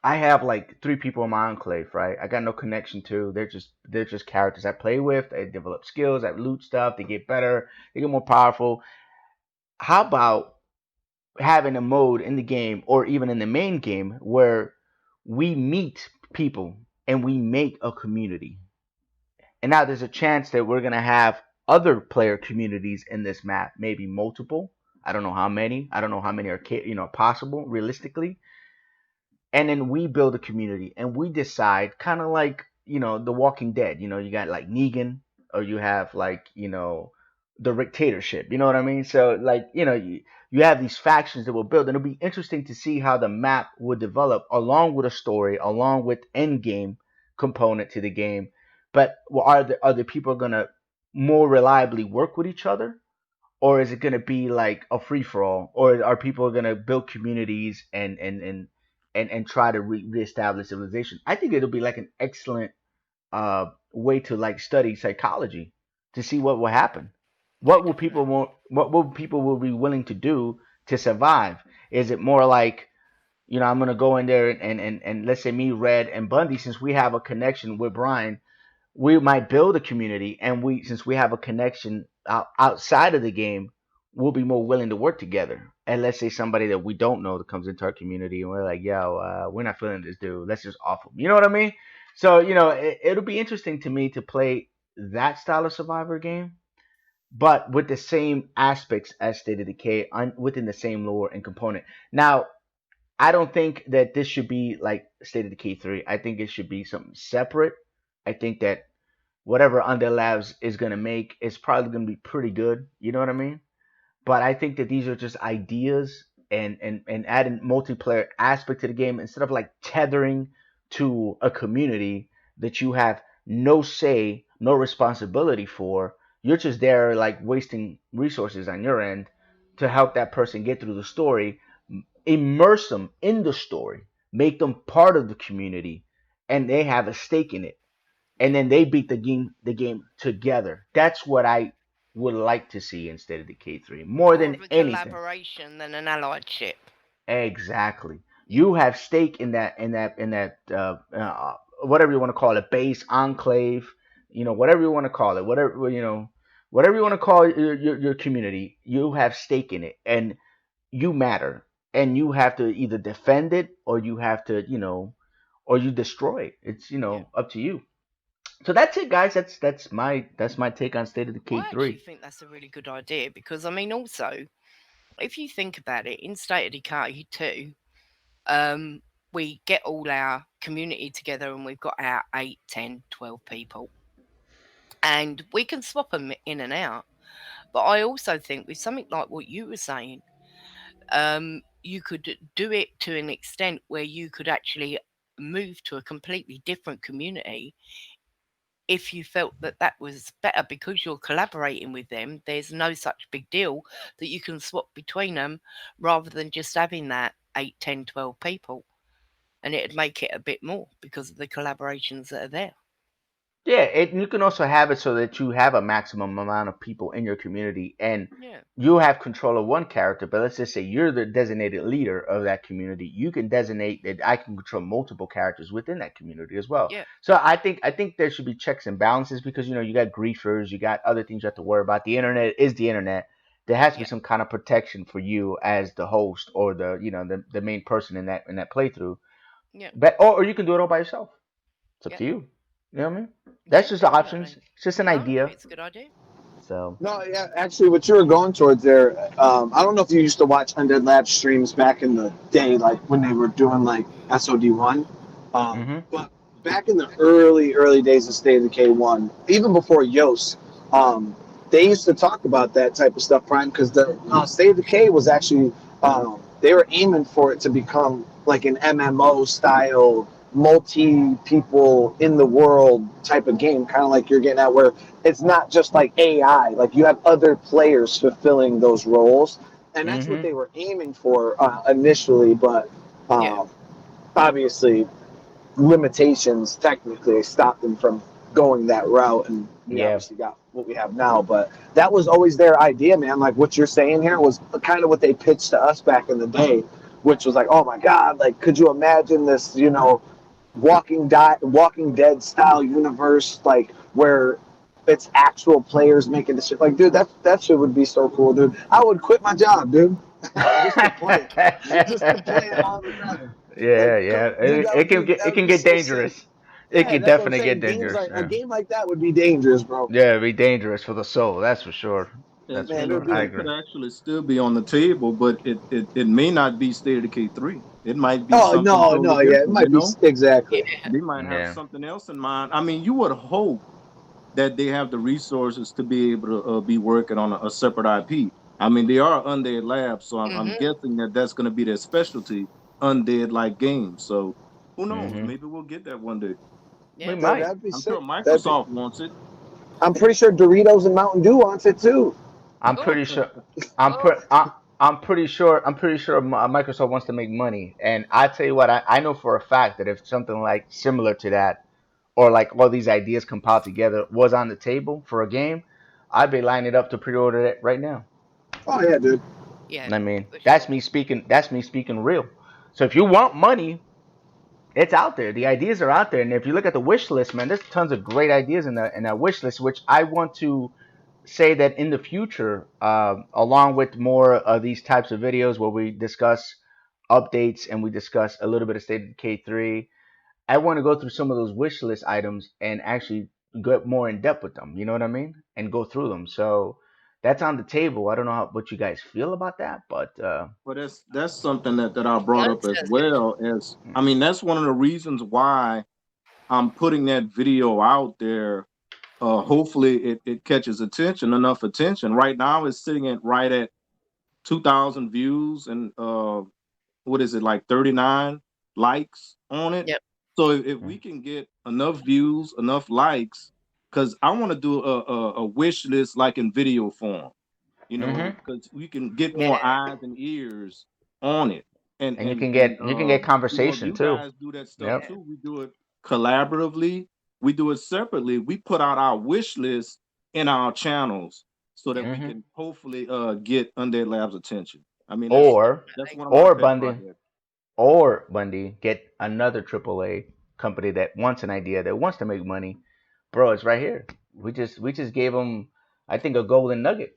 I have like 3 people in my enclave, right? I got no connection to. They're just characters I play with. They develop skills. I loot stuff. They get better. They get more powerful. How about having a mode in the game or even in the main game where we meet people and we make a community? And now there's a chance that we're gonna have other player communities in this map, maybe multiple. I don't know how many. I don't know how many are possible realistically. And then we build a community and we decide, kind of like the Walking Dead. You got like Negan, or you have like the dictatorship. You know what I mean? So like you have these factions that will build, and it'll be interesting to see how the map would develop along with a story, along with end game component to the game. But are the people gonna more reliably work with each other, or is it going to be like a free for all, or are people going to build communities and try to reestablish civilization? I think it'll be like an excellent way to like study psychology to see what will happen. Yeah, What will people definitely. want? What will people will be willing to do to survive? Is it more like, I'm gonna go in there and let's say me, Red, and Bunndee, since we have a connection with Brian, we might build a community, and since we have a connection outside of the game, we'll be more willing to work together. And let's say somebody that we don't know that comes into our community and we're like, yo, we're not feeling this dude, let's just off him, you know what I mean? So it'll be interesting to me to play that style of survivor game, but with the same aspects as State of Decay, within the same lore and component. Now, I don't think that this should be like State of Decay 3. I think it should be something separate. I think that whatever Under Labs is gonna make is probably gonna be pretty good. You know what I mean? But I think that these are just ideas, and adding multiplayer aspect to the game instead of like tethering to a community that you have no say, no responsibility for. You're just there like wasting resources on your end to help that person get through the story, immerse them in the story, make them part of the community, and they have a stake in it. And Yeah. then they beat the game together. That's what I would like to see instead of the K3, more More than of a anything. collaboration than an allied ship. Exactly. Yeah. You have stake in that whatever you want to call it, base enclave, whatever you want to call it, whatever you want Yeah. to call your community. You have stake in it, and you matter, and you have to either defend it or you have to or you destroy it. It's Yeah. up to you. So that's it, guys. That's my take on State of the I actually K3. think that's a really good idea because I mean, also, if you think about it, in State of Decay 2, um, we get all our community together and we've got our 8, 10, 12 people, and we can swap them in and out. But I also think with something like what you were saying, you could do it to an extent where you could actually move to a completely different community if you felt that that was better because you're collaborating with them. There's no such big deal that you can swap between them rather than just having that 8, 10, 12 people. And it'd make it a bit more because of the collaborations that are there. Yeah, you can also have it so that you have a maximum amount of people in your community, and Yeah. you have control of one character. But let's just say you're the designated leader of that community. You can designate that I can control multiple characters within that community as well. Yeah. So I think there should be checks and balances because you got griefers, you got other things you have to worry about. The internet is the internet. There has to be Yeah. some kind of protection for you as the host or the main person in that playthrough. Yeah. But or you can do it all by yourself. It's up Yeah. to you. You know what I mean? That's Yeah, just the options. definitely. It's just an No, idea. it's a good idea. So. No, yeah, actually, what you were going towards there, I don't know if you used to watch Undead Lab streams back in the day, like when they were doing like SOD1. Mhm. But back in the early days of State of the K1, even before Yoast, they used to talk about that type of stuff, Prime, because the State of the K was actually, they were aiming for it to become like an MMO style, multi people in the world type of game, kind of like you're getting at, where it's not just like AI, like you have other players fulfilling those roles, and that's what Mhm. they were aiming for initially. But Yeah. um, obviously, limitations technically stopped them from going that route, and we Yeah. obviously got what we have now. But that was always their idea, man. Like what you're saying here was kind of what they pitched to us back in the day, which was like, oh my god, like could you imagine this, Walking Dead style universe, like where it's actual players making the shit. Like, dude, that shit would be so cool, dude. I would quit my job, dude, just to play it, just to play it all the time. Like, Yeah, yeah. dude, It, it can get that it would can be get so sick. dangerous. It Yeah, can that's what I'm definitely get saying. Games dangerous. like a Yeah. game like that would be dangerous, bro. Yeah, it'd be dangerous for the soul. That's for sure. It, That's for Man, and, it would sure. and I be. it agree. could actually still be on the table, but it may not be State of Decay 3. It might be Oh something no, totally no, yeah, it different, might be exactly. They might have Yeah. something else in mind. I mean, you would hope that they have the resources to be able to be working on a separate IP. I mean, they are Undead Labs, so I'm Hmm. guessing that that's going to be their specialty, Undead like games. So who knows? Mhm. Maybe we'll get that one day. We Yeah. might. That'd be I'm sure sick. Microsoft wants it. I'm pretty sure Doritos and Mountain Dew wants it too. I'm Oh, pretty sure. I'm oh, pre- I, I'm pretty sure. I'm pretty sure Microsoft wants to make money, and I tell you what, I know for a fact that if something like similar to that, or like all these ideas compiled together, was on the table for a game, I'd be lining it up to pre-order it right now. Oh yeah, dude. yeah, I mean, for that's sure. me speaking. That's me speaking real. So if you want money, it's out there. The ideas are out there, and if you look at the wish list, man, there's tons of great ideas in that wish list, which I want to say that in the future, along with more of these types of videos where we discuss updates and we discuss a little bit of State of K3, I want to go through some of those wish list items and actually get more in depth with them. You know what I mean? And go through them. So that's on the table. I don't know what you guys feel about that, but Well, that's something that I brought No, up as sounds good. well. As I mean, that's one of the reasons why I'm putting that video out there. Hopefully, it catches enough attention. Right now, it's sitting at 2,000 views and what is it, like 39 likes on it. Yep. So if Mm. we can get enough views, enough likes, because I want to do a wish list like in video form, Mm-hmm. because we can get more Yeah. eyes and ears on it. And And and and you can get conversation you too. guys do that stuff Yep. Yeah. too. We do it collaboratively. We do it separately. We put out our wish list in our channels so that we Mm-hmm. can hopefully get Undead Labs attention. I mean, Yeah. that's Definitely. one of my Or pet Bundy, projects. or Bundy, get another AAA company that wants an idea, that wants to make money. Bro, it's right here. We just gave them, I think, a golden nugget.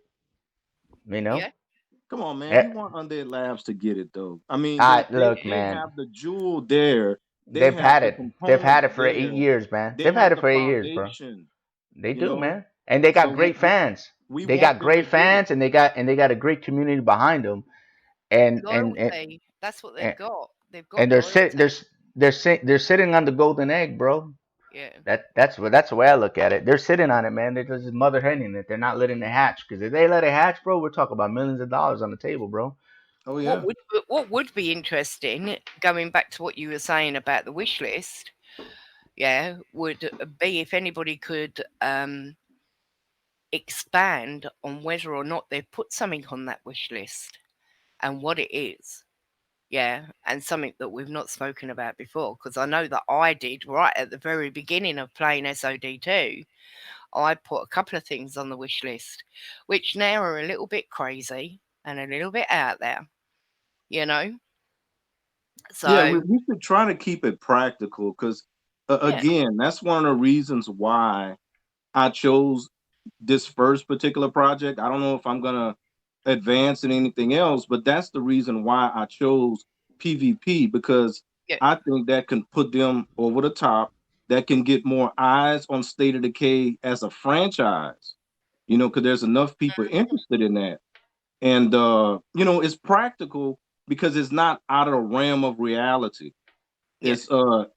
You know. Yeah. Come on, man. Eh, You want Undead Labs to get it though. I mean, I they look, they man. have the jewel there. They They've have had the it. They've had components it for eight there. years, man. They They've had have it the for 8 years, bro. foundation, They you do, know. man. And they So got great fans. we They Yeah. want got them to great get it. fans, and they got a great community behind them. And Loyalty. That's what they've and, got. They've got and they're sit loyalty. they're sitting on the golden egg, bro. Yeah. That's the way I look at it. They're sitting on it, man. They're just mother henning it. They're not letting it hatch. Because if they let it hatch, bro, we're talking about millions of dollars on the table, bro. Oh What yeah. would what would be interesting, going back to what you were saying about the wish list, yeah, would be if anybody could expand on whether or not they've put something on that wish list and what it is. Yeah, and something that we've not spoken about before, because I know that I did right at the very beginning of playing SOD2. I put a couple of things on the wish list, which now are a little bit crazy and a little bit out there, you know? Yeah, So, we should try to keep it practical because, yeah, again, that's one of the reasons why I chose this first particular project. I don't know if I'm gonna advance in anything else, but that's the reason why I chose PvP because yeah, I think that can put them over the top. That can get more eyes on State of Decay as a franchise. Because there's enough people interested in that, and it's practical because it's not out of the realm of reality. yeah,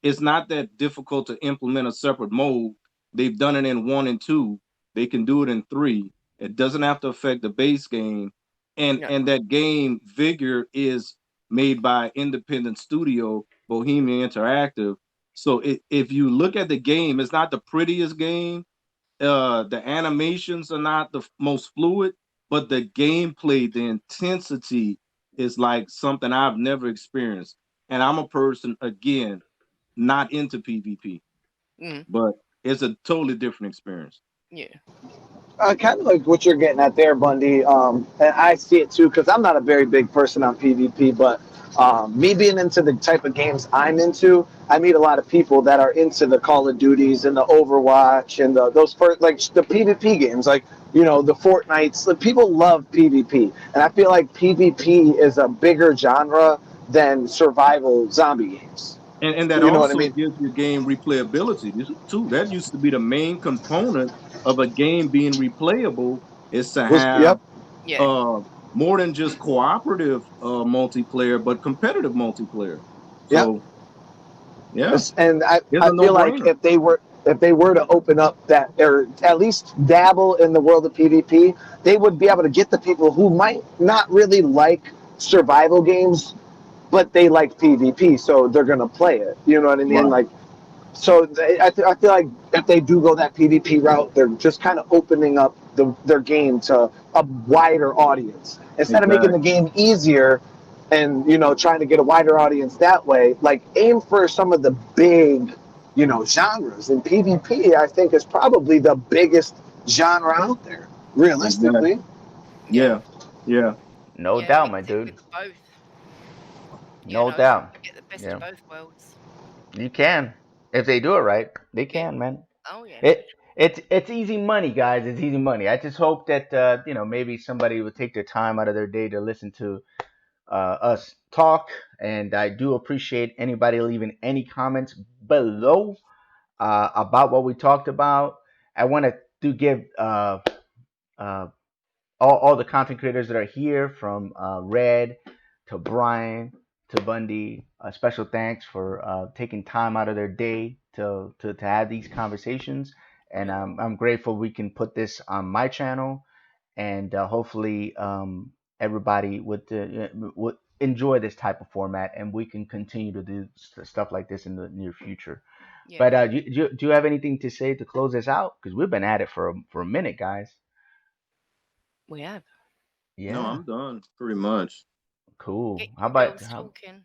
It's not that difficult to implement a separate mode. They've done it in 1 and 2. They can do it in 3. It doesn't have to affect the base game. And no, and that game Vigor is made by independent studio Bohemian Interactive. So if you look at the game, it's not the prettiest game. The animations are not the most fluid, but the gameplay, the intensity is like something I've never experienced. And I'm a person, again, not into PvP, mm, but it's a totally different experience. yeah, Kind of like what you're getting at there, Bundy. And I see it too because I'm not a very big person on PvP, but me being into the type of games I'm into, I meet a lot of people that are into the Call of Duties and the Overwatch and those first, like the PvP games, like the Fortnites. Like, people love PvP, and I feel like PvP is a bigger genre than survival zombie games. And that You know what I also mean? gives your game replayability too. That used to be the main component of a game being replayable is to have Yep. yeah, uh more than just cooperative multiplayer, but competitive multiplayer. Yep. So yeah, And it's I a feel like no-brainer. if they were to open up that or at least dabble in the world of PvP, they would be able to get the people who might not really like survival games, but they like PvP, so they're gonna play it. You know what I mean? Right. Like, so I feel like if they do go that PvP route, they're just kind of opening up their game to a wider audience instead of making the Exactly. game easier and trying to get a wider audience that way. Like, aim for some of the big genres, and PvP I think is probably the biggest genre out there realistically. Exactly. yeah, Yeah. Yeah. No yeah. doubt, my Mix it with dude. both, No doubt. get the best of Yeah, both worlds. you can. If they do it right, they Yeah. can, man. Oh, yeah. It's easy money, guys. It's easy money. I just hope that maybe somebody would take their time out of their day to listen to us talk. And I do appreciate anybody leaving any comments below about what we talked about. I want to do give uh, all the content creators that are here from Red to Brian to Bunndee. Special thanks for taking time out of their day to have these conversations. And Yeah. I'm grateful we can put this on my channel and hopefully everybody would enjoy this type of format, and we can continue to do stuff like this in the near future. Yeah. But do you have anything to say to close this out? Because we've been at it for a minute, guys. We have. Yeah. No, I'm done pretty much. Cool. Get How your about girls talking.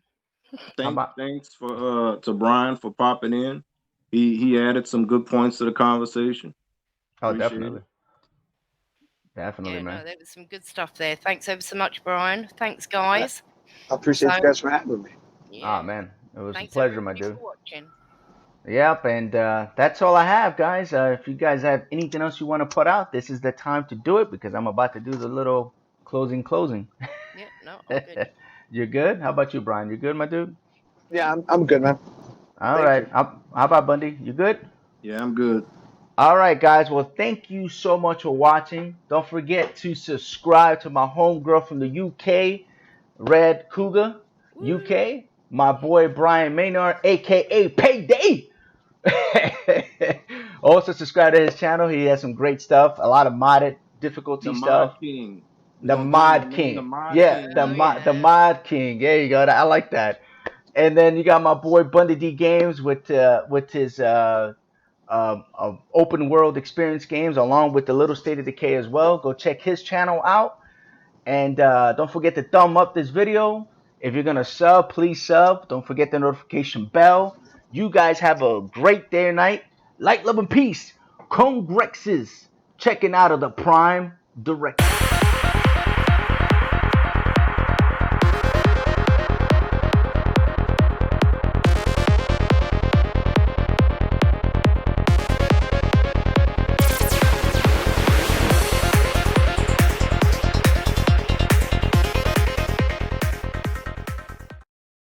Thanks for to Brian for popping in. He added some good points to the conversation. Oh, Appreciate definitely. it. Definitely, Yeah, man. no, there was some good stuff there. Thanks ever so much, Brian. Thanks, guys. I appreciate you guys for having me. Yeah. Ah, man. It was Thanks a pleasure, my everybody dude. for watching. Yep, and that's all I have, guys. If you guys have anything else you want to put out, this is the time to do it because I'm about to do the little closing. Yeah, no, I'm good. You're good? How about you, Brian? You good, my dude? Yeah, I'm good, man. All Thank right. you. How about Bunndee? You good? Yeah, I'm good. All right, guys. Well, thank you so much for watching. Don't forget to subscribe to my homegirl from the UK, Red Kuga Woo. UK, my boy Brian Menard, aka Payday. Also subscribe to his channel. He has some great stuff, a lot of modded difficulty The stuff. Mod King. We're The gonna give him Mod the name, King. the Mod Yeah, King. the Mod King. There you go. I like that. And then you got my boy Bunndee Games with his open world experience games, along with the Little State of Decay as well. Go check his channel out. And don't forget to thumb up this video. If you're going to sub, please sub. Don't forget the notification bell. You guys have a great day or night. Light, love, and peace. Congrexes checking out of the Prime Directive.